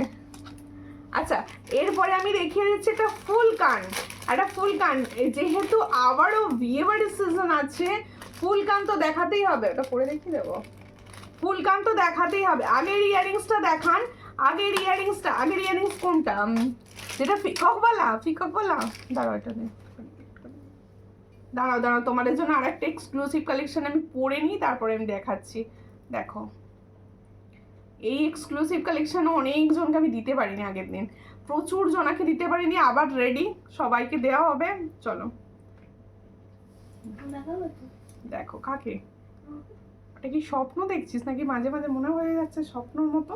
আচ্ছা, এরপরে আমি দেখিয়ে দিচ্ছি একটা ফুল কান। একটা ফুল কান, যেহেতু আবারও বিয়ে বাড়ির সিজন আছে, ফুল কান তো দেখাতেই হবে। ওটা পরে দেখিয়ে দেবো, ফুল কান তো দেখাতেই হবে। আগের ইয়ারিংসটা দেখান, আগের ইয়ারিংস কোনটা? যেটা ফিককওয়ালা, দাঁড়াও, এটা দাঁড়াও, তোমাদের জন্য আর একটা এক্সক্লুসিভ কালেকশন আমি পরে নিই, তারপরে আমি দেখাচ্ছি। দেখো, এই এক্সক্লুসিভ কালেকশন অনেকজনকে আমি দিতে পারিনি আগের দিন, প্রচুর জনাকে দিতে পারিনি, আবার রেডি, সবাইকে দেওয়া হবে। চলো দেখো, কাকে? এটা কি স্বপ্ন দেখছিস নাকি? মাঝে মাঝে মনে হয়ে যাচ্ছে স্বপ্নের মতো।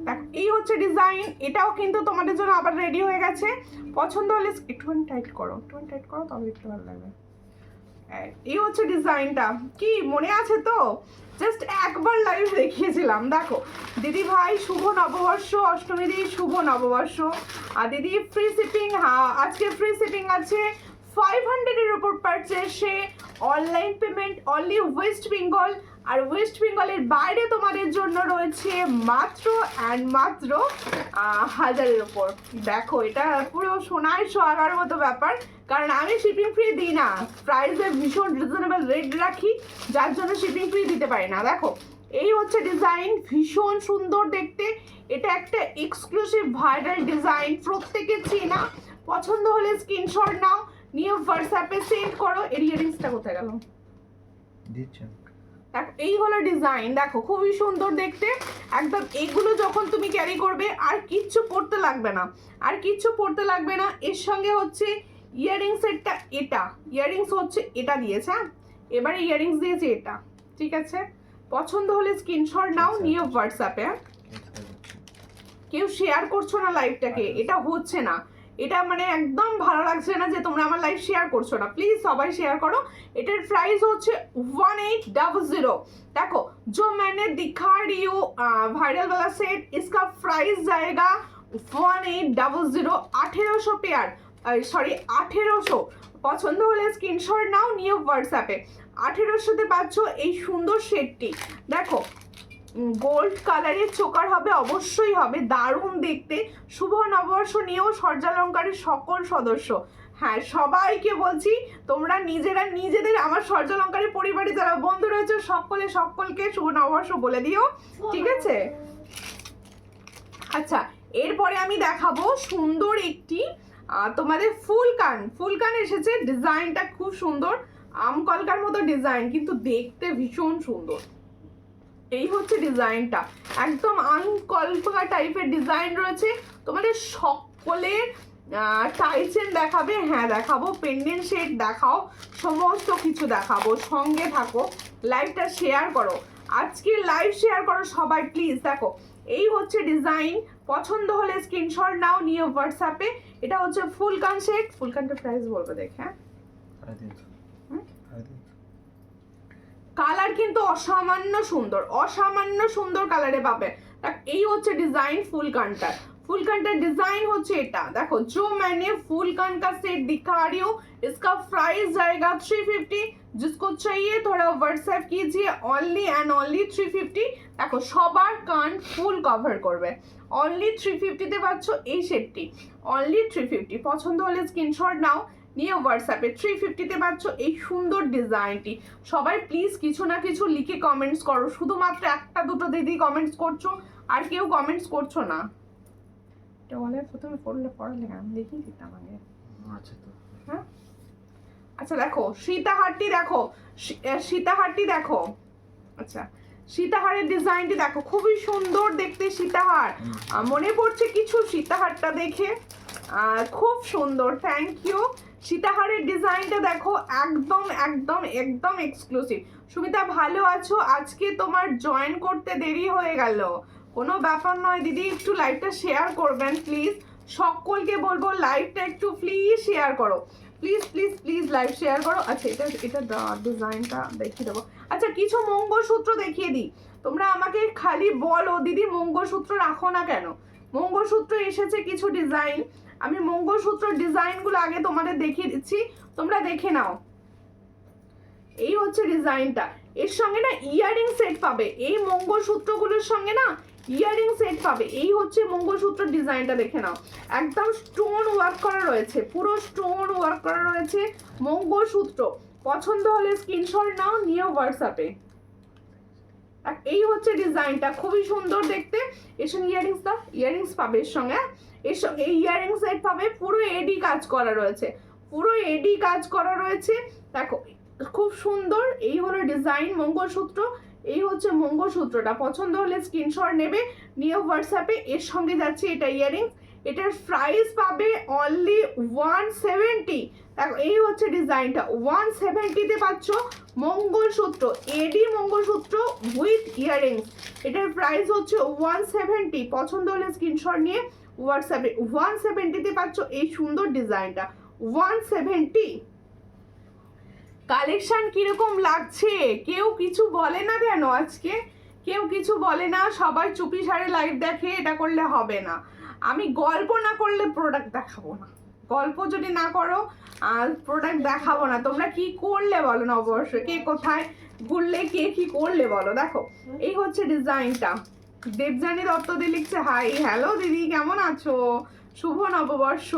দেখো, এই হচ্ছে ডিজাইন, এটাও কিন্তু তোমাদের জন্য আবার রেডি হয়ে গেছে। পছন্দ হলে একটুখানি টাইট করো, তবে দেখতে ভালো লাগবে। এই হচ্ছে ডিজাইনটা, কি মনে আছে তো? জাস্ট একবার লাইভ দেখিয়েছিলাম। দেখো দিদি ভাই, শুভ নববর্ষ, অষ্টমী দিদি শুভ নববর্ষ। আর দিদি ফ্রি শিপিং, হ্যাঁ আজকে ফ্রি শিপিং আছে, 500 এর উপর পারচেসে online payment only West Bengal, আর ওয়েস্ট বেঙ্গলের বাইরে তোমাদের জন্য রয়েছে মাত্র অ্যান্ড মাত্র 1000-এর উপর। দেখো এটা পুরো সোনায় সোহাগার মতো ব্যাপার, কারণ আমি শিপিং ফ্রি দিই না, প্রাইসে ভীষণ রিজনেবল রেট রাখি, যার জন্য শিপিং ফ্রি দিতে পারি না। দেখো এই হচ্ছে ডিজাইন, ভীষণ সুন্দর দেখতে, এটা একটা এক্সক্লুসিভ ভাইরাল ডিজাইন, প্রত্যেকে চেনা। পছন্দ হলে স্ক্রিনশট নাও, নিয়ে হোয়াটসঅ্যাপে সেন্ড করো। এর ইয়ারিংসটা কোথায় গেল? এই হলো ডিজাইন, দেখো খুবই সুন্দর দেখতে একদম। এগুলো যখন তুমি ক্যারি করবে আর কিচ্ছু পড়তে লাগবে না, আর কিচ্ছু পড়তে লাগবে না। এর সঙ্গে হচ্ছে ইয়ারিংস এরটা, এটা ইয়ারিংস হচ্ছে এটা দিয়েছে, হ্যাঁ এবারে ইয়ারিংস দিয়েছে এটা, ঠিক আছে। পছন্দ হলে স্ক্রিনশট নাও, নিয়ে হোয়াটসঅ্যাপে। কেউ শেয়ার করছো না লাইভটাকে, এটা হচ্ছে না, এটা মানে একদম ভালো লাগছে না যে তোমরা আমার লাইভ শেয়ার করছো না, প্লিজ সবাই শেয়ার করো। এটার প্রাইস হচ্ছে 1800। देखो जो मैंने दिखा रही हूँ वायरल वाला सेट, इसका प्राइस जाएगा 1800, 1800 পেয়ার, সরি 1800। পছন্দ হলে স্ক্রিনশট নাও, নিয়ে হোয়াটসঅ্যাপে। 1800-তে পাচ্ছ এই সুন্দর সেটটি। দেখো গোল্ড কালারের চোকার হবে, অবশ্যই হবে, দারুণ দেখতে। শুভ নববর্ষ নিয়েও সূর্যালঙ্কারের সকল সদস্য, হ্যাঁ সবাইকে বলছি, তোমরা নিজেদের আমার সূর্যালঙ্কারের পরিবারে যারা বন্ধু রয়েছে সকলকে শুভ নববর্ষ বলে দিও, ঠিক আছে। আচ্ছা এরপরে আমি দেখাবো সুন্দর একটি তোমাদের ফুল কান এসেছে। ডিজাইনটা খুব সুন্দর, আম কলকার মতো ডিজাইন, কিন্তু দেখতে ভীষণ সুন্দর। এই হচ্ছে ডিজাইনটা, একদম আনকল্পনা টাইপের ডিজাইন রয়েছে। তোমাদের সকলের টাইচেন দেখাবে, হ্যাঁ দেখাবো, পেন্ডেন্ট সেট দেখাও, সমস্ত কিছু দেখাবো, সঙ্গে থাকো, লাইভটা শেয়ার করো, আজকে লাইভ শেয়ার করো সবাই প্লিজ। দেখো এই হচ্ছে ডিজাইন, পছন্দ হলে স্ক্রিনশট নাও, নিয়ে হোয়াটসঅ্যাপে। এটা হচ্ছে ফুল কান সেট, ফুল কানটা প্রাইস বলবো দেখে, হ্যাঁ কালার কিন্তু অসামান্য সুন্দর কালারে পাবে। এই হচ্ছে ডিজাইন ফুল কানটার डिजाइन হচ্ছে এটা। দেখো जो मैंने फुल कान का सेट दिखा रही हूँ, इसका प्राइस जाएगा 350। जिसको चाहिए थोड़ा व्हाट्सएप कीजिए, ओनली एंड ओनली 350। দেখো সবার কান ফুল কভার করবে, অনলি 350-তে পাচ্ছ এই সেটটি, অনলি 350। পছন্দ হলে স্ক্রিনশট নাও, নিয়ে হোয়াটসঅ্যাপে। 350-তে পাচ্ছ এই সুন্দর ডিজাইনটি। সবাই প্লিজ কিছু না কিছু লিখে কমেন্টস করো, শুধুমাত্র একটা দুটো দিদি কমেন্টস করছো, আর কেউ কমেন্টস করছো না। এটা বলে প্রথমে পড়লে আমি দেখিয়ে দিতাম আগে। আচ্ছা তো হ্যাঁ, আচ্ছা দেখো সীতাহারটি দেখো, আচ্ছা সীতাহারের ডিজাইনটি দেখো, খুবই সুন্দর দেখতে সীতাহার। মনে পড়ছে কিছু সীতাহারটা দেখে, খুব সুন্দর, থ্যাংক ইউ। সীতাহারের ডিজাইনটা দেখো, একদম এক্সক্লুসিভ। সুমিতা ভালো আছো? আজকে তোমার জয়েন করতে দেরি হয়ে গেল, কোনো ব্যাপার নয় দিদি, একটু লাইভটা শেয়ার করবেন প্লিজ। সকলকে বলবো লাইভটা একটু প্লিজ শেয়ার করো, প্লিজ লাইভ শেয়ার করো। আচ্ছা এটা ডিজাইনটা দেখিয়ে দেবো। আচ্ছা কিছু মঙ্গলসূত্র দেখিয়ে দিই, তোমরা আমাকে খালি বলো দিদি মঙ্গলসূত্র রাখো না কেন। মঙ্গলসূত্র এসেছে কিছু ডিজাইন, আমি মঙ্গলসূত্র ডিজাইনগুলো আগে তোমাদের দেখিয়ে দিচ্ছি, তোমরা দেখে নাও। এই হচ্ছে ডিজাইনটা, এর সঙ্গে না ইয়ারিং সেট পাবে, এই মঙ্গলসূত্রগুলোর সঙ্গে না ইয়ারিং সেট পাবে। এই হচ্ছে মঙ্গলসূত্র ডিজাইনটা, দেখে নাও, একদম স্টোন ওয়ার্ক করা রয়েছে, পুরো স্টোন ওয়ার্ক করা রয়েছে মঙ্গলসূত্র। পছন্দ হলে স্ক্রিনশট নাও, নিয়ে হোয়াটসঅ্যাপে। এই হচ্ছে ডিজাইনটা, খুবই সুন্দর দেখতে। এর সঙ্গে ইয়ারিংস পাবে, এর সঙ্গে এই ইয়ারিং সেট পাবে, পুরো এডি কাজ করা রয়েছে, দেখো খুব সুন্দর। এই হলো ডিজাইন মঙ্গলসূত্র, এই হচ্ছে মঙ্গলসূত্রটা। পছন্দ হলে স্ক্রিনশট নেবে, নিয়ে হোয়াটসঅ্যাপে। এর সঙ্গে যাচ্ছে এটা ইয়ারিংস, এটার প্রাইস পাবে অনলি 170। দেখো এই হচ্ছে ডিজাইনটা, 170-তে পাচ্ছ মঙ্গলসূত্র, এডি মঙ্গলসূত্র উইথ ইয়ারিংস। এটার প্রাইস হচ্ছে 170। পছন্দ হলে স্ক্রিনশট নিয়ে হোয়াটসঅ্যাপে। 170-তে পাচ্ছ এই সুন্দর ডিজাইনটা, 170। কালেকশন কিরকম লাগছে? কেউ কিছু বলে না কেন আজকে? কেউ কিছু বলে না, সবাই চুপি সারে লাইভ দেখে, এটা করলে হবে না। আমি গল্প না করলে প্রোডাক্ট দেখাবো না, গল্প যদি না করো প্রোডাক্ট দেখাবো না। তোমরা কি করলে বলো না, অবশ্যই কে কোথায় ঘুরলে কে কি করলে বলো। দেখো এই হচ্ছে ডিজাইনটা। দেবযানী দত্ত দি লিখছে হাই, হ্যালো দিদি কেমন আছো, শুভ নববর্ষ।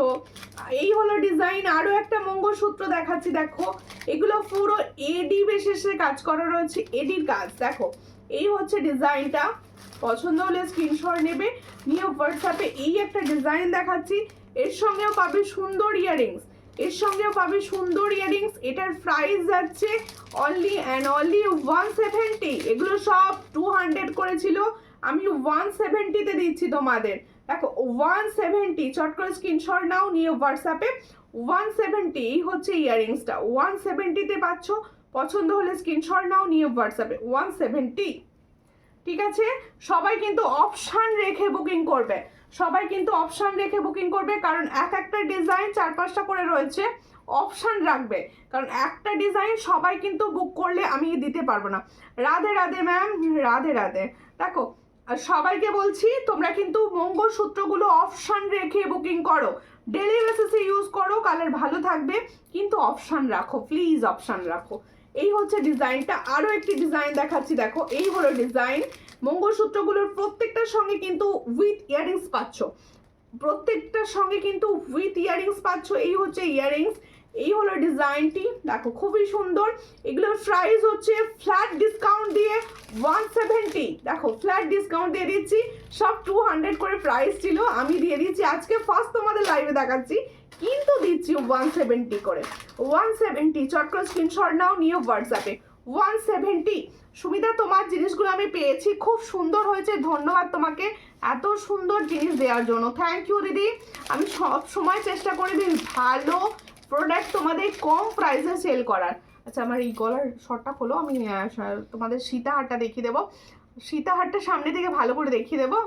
এই হলো ডিজাইন। আরো একটা মঙ্গলসূত্র দেখাচ্ছি, দেখো এগুলো পুরো এডি বেসিসে কাজ করা রয়েছে, এডির কাজ। দেখো এই হচ্ছে ডিজাইনটা, পছন্দ হলে স্ক্রিনশট নেবে, নিয়ে হোয়াটসঅ্যাপে এই একটা ডিজাইন দেখাচ্ছি। এর সঙ্গেও পাবে সুন্দর ইয়াররিংস, এর সঙ্গেও পাবে সুন্দর ইয়াররিংস। এটার প্রাইস যাচ্ছে অনলি অ্যান্ড অনলি 170। এগুলো সব 200 করেছিল, আমি 170-তে দিচ্ছি তোমাদের। দেখো 170, চট করে স্ক্রিনশট নাও, নিয়ে হোয়াটসঅ্যাপে 170। এই হচ্ছে ইয়াররিংসটা, 170-তে পাচ্ছ। পছন্দ হলে স্ক্রিনশট নাও, নিয়ে হোয়াটসঅ্যাপে 170। ঠিক আছে, সবাই কিন্তু অপশান রেখে বুকিং করবে, সবাই কিন্তু অপশান রেখে বুকিং করবে, কারণ এক একটা ডিজাইন 4-5টা করে রয়েছে, অপশান রাখবে, কারণ একটা ডিজাইন সবাই কিন্তু বুক করলে আমি দিতে পারবো না। রাধে রাধে ম্যাম, রাধে রাধে। দেখো আর সবাইকে বলছি তোমরা কিন্তু মঙ্গলসূত্রগুলো অপশান রেখে বুকিং করো, ডেলি বেসিসে ইউজ করো, কালার ভালো থাকবে, কিন্তু অপশান রাখো প্লিজ, অপশান রাখো। এই হচ্ছে ডিজাইনটা। আরো একটি ডিজাইন দেখাচ্ছি, দেখো এই হলো ডিজাইন। মঙ্গলসূত্রগুলোর প্রত্যেকটার সঙ্গে কিন্তু উইথ ইয়াররিংস পাচ্ছ, প্রত্যেকটার সঙ্গে কিন্তু উইথ ইয়াররিংস পাচ্ছ। এই হচ্ছে ইয়াররিংস, এই হলো ডিজাইনটি। দেখো খুবই সুন্দর। এগুলোর প্রাইস হচ্ছে ফ্ল্যাট ডিসকাউন্ট দিয়ে 170। দেখো ফ্ল্যাট ডিসকাউন্ট দিয়ে দিচ্ছি, সব 200 করে প্রাইস ছিল, আমি দিয়ে দিচ্ছি আজকে ফার্স্ট তোমাদের লাইভে দেখাচ্ছি, কিন্তু দিচ্ছি 170 করে। 170, চট করে স্ক্রিনশট নাও, নিয়ে হোয়াটসঅ্যাপে 170। সুমিতা তোমার জিনিসগুলো আমি পেয়েছি, খুব সুন্দর হয়েছে, ধন্যবাদ তোমাকে এত সুন্দর জিনিস দেওয়ার জন্য, থ্যাংক ইউ দিদি। আমি সব সময় চেষ্টা করি ভালো প্রোডাক্ট তোমাদের কম প্রাইসে সেল করার। আচ্ছা আমার এই গলার শর্টটা খোলো, আমি তোমাদের সীতাহারটা দেখিয়ে দেবো, সীতাহারটা সামনে থেকে ভালো করে দেখিয়ে দেবো।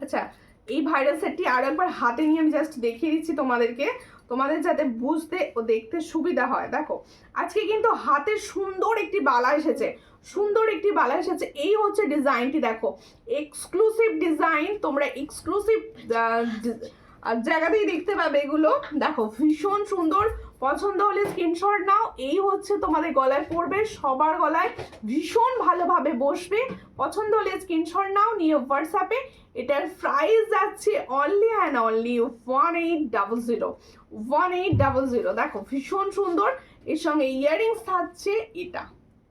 আচ্ছা এই ভাইরাল সেটটি আরো একবার হাতে নিয়ে আমি জাস্ট দেখিয়ে দিচ্ছি তোমাদেরকে, তোমাদের যাতে বুঝতে ও দেখতে সুবিধা হয়। দেখো আজকে কিন্তু হাতে সুন্দর একটি বালা এসেছে, সুন্দর একটি বালা এসেছে। এই হচ্ছে ডিজাইনটি, দেখো এক্সক্লুসিভ ডিজাইন, তোমরা এক্সক্লুসিভ জায়গাতেই দেখতে পাবে এগুলো। দেখো ভীষণ সুন্দর, পছন্দ হলে স্ক্রিনশট নাও। এই হচ্ছে তোমাদের গলায় পড়বে, সবার গলায় ভীষণ ভালোভাবে বসবে, পছন্দ হলে স্ক্রিনশট নাও, নিয়ে হোয়াটসঅ্যাপে। এটার প্রাইস যাচ্ছে অনলি অ্যান্ড অনলি 1800, 1800। দেখো ভীষণ সুন্দর, এর সঙ্গে ইয়াররিংস থাকছে, এটা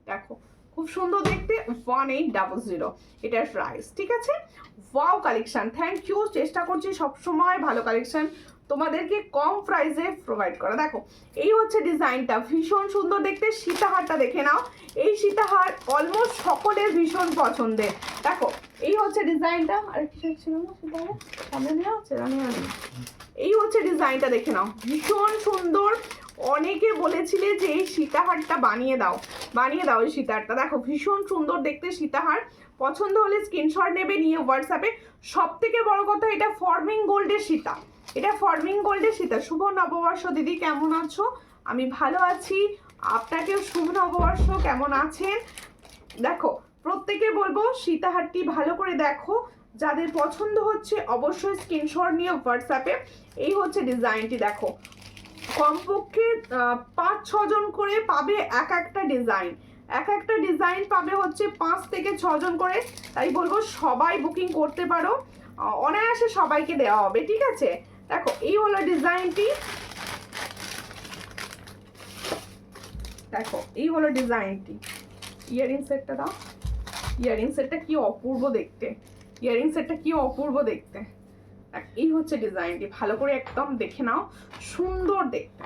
দেখো খুব সুন্দর দেখতে, 1800 এটার প্রাইস। ঠিক আছে, ওয়াও কালেকশন, থ্যাংক ইউ। চেষ্টা করছি সবসময় ভালো কালেকশন তোমাদেরকে কম প্রাইসে প্রোভাইড করা। দেখো এই হচ্ছে ডিজাইনটা, ভীষণ সুন্দর দেখতে। সীতাহারটা দেখে নাও, এই সীতাহার অলমোস্ট সকলের ভীষণ পছন্দের। দেখো এই হচ্ছে ডিজাইনটা, আর কি ছিল না সীতাহার সামনে নেওয়া হচ্ছে, এই হচ্ছে ডিজাইনটা দেখে নাও, ভীষণ সুন্দর। অনেকে বলেছিলে যে এই সীতাহারটা বানিয়ে দাও, বানিয়ে দাও এই সীতাহারটা। দেখো ভীষণ সুন্দর দেখতে সীতাহার, পছন্দ হলে স্ক্রিনশট নেবে, নিয়ে হোয়াটসঅ্যাপে। সব থেকে বড় কথা এটা ফর্মিং গোল্ডের সীতা, এটা ফর্মিং গোল্ডের সীতা। শুভ নববর্ষ দিদি, কেমন আছো? আমি ভালো আছি, আপনাকেও শুভ নববর্ষ, কেমন আছেন? দেখো প্রত্যেকে বলবো সীতাহারটি ভালো করে দেখো, যাদের পছন্দ হচ্ছে অবশ্যই স্ক্রিনশট নিয়ে হোয়াটসঅ্যাপে। এই হচ্ছে ডিজাইনটি, দেখো কমপক্ষে 5-6 জন করে পাবে এক একটা ডিজাইন, এক একটা ডিজাইন পাবে হচ্ছে 5 থেকে 6 জন করে। তাই বলবো সবাই বুকিং করতে পারো, অনায়াসে সবাইকে দেওয়া হবে। ঠিক আছে, দেখো এই হলো ডিজাইনটি, দেখো এই হলো ডিজাইনটি। ইয়ারিং সেটটা দাও, ইয়ারিং সেটটা কি অপূর্ব দেখতে, ইয়ারিং সেটটা কি অপূর্ব দেখতে। এই হচ্ছে ডিজাইনটি, ভালো করে একদম দেখে নাও, সুন্দর দেখতে,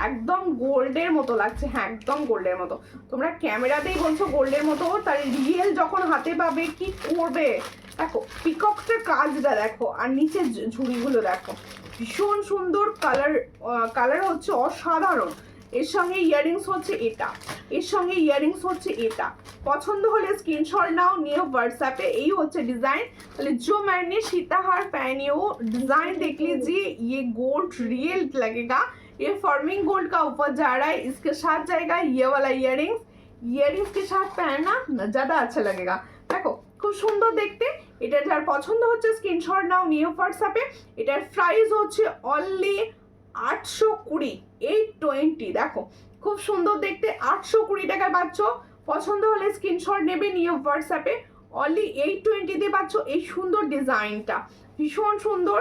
একদম গোল্ডের মতো লাগছে। হ্যাঁ একদম গোল্ডের মতো, তোমরা ক্যামেরাতেই বলছো গোল্ডের মতো, তার রিয়েল যখন হাতে পাবে কি করবে। দেখো পিককটার কাজটা দেখো, আর নিচে ঝুড়িগুলো দেখো, ভীষণ সুন্দর কালার, কালার হচ্ছে অসাধারণ। এর সঙ্গে ইয়াররিংস হচ্ছে এটা, এর সঙ্গে ইয়াররিংস হচ্ছে এটা। পছন্দ হলে স্ক্রিনশট নাও, নিয়ে व्हाट्सएप यही होचे डिजाइन। तो जो मैंने सीताहार पहनी हो डिजाइन देख लीजिए, ये गोल्ड रियल लगेगा, ये फॉर्मिंग गोल्ड का ऊपर जा रहा है, इसके साथ जाएगा ये वाला इयररिंग्स, इयररिंग्स के साथ पहनना ज़्यादा अच्छा लगेगा। देखो खूब सुंदर देखते, এটা যার পছন্দ হচ্ছে স্ক্রিনশট নাও, নিয়ে হোয়াটসঅ্যাপে। এটার প্রাইস হচ্ছে অনলি 820, 820। দেখো খুব সুন্দর দেখতে, 820 টাকায় পাচ্ছ। পছন্দ হলে স্ক্রিনশট নেবে, নিয়ে হোয়াটসঅ্যাপে। অনলি 820 পাচ্ছ এই সুন্দর ডিজাইনটা, ভীষণ সুন্দর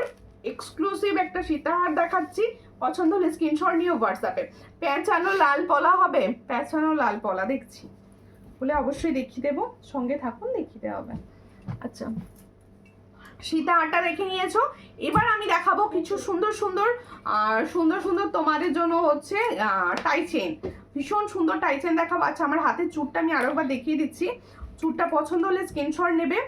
এক্সক্লুসিভ একটা সীতাহার দেখাচ্ছি। পছন্দ হলে স্ক্রিনশট নিয়ে হোয়াটসঅ্যাপে। পেঁচানো লাল পলা হবে, পেঁচানো লাল পলা দেখছি বলে অবশ্যই দেখিয়ে দেবো, সঙ্গে থাকুন দেখিতে হবে। আচ্ছা সীতাহারটা দেখে নিয়েছো, এবার আমি দেখাবো কিছু সুন্দর সুন্দর সুন্দর তোমাদের জন্য হচ্ছে টাই চেন। ভীষণ সুন্দর টাই চেন দেখাবো। আচ্ছা আমার হাতের চুরটা আমি আরো একবার দেখিয়ে দিচ্ছি, চুরটা পছন্দ হলে স্ক্রিনশট নেবে।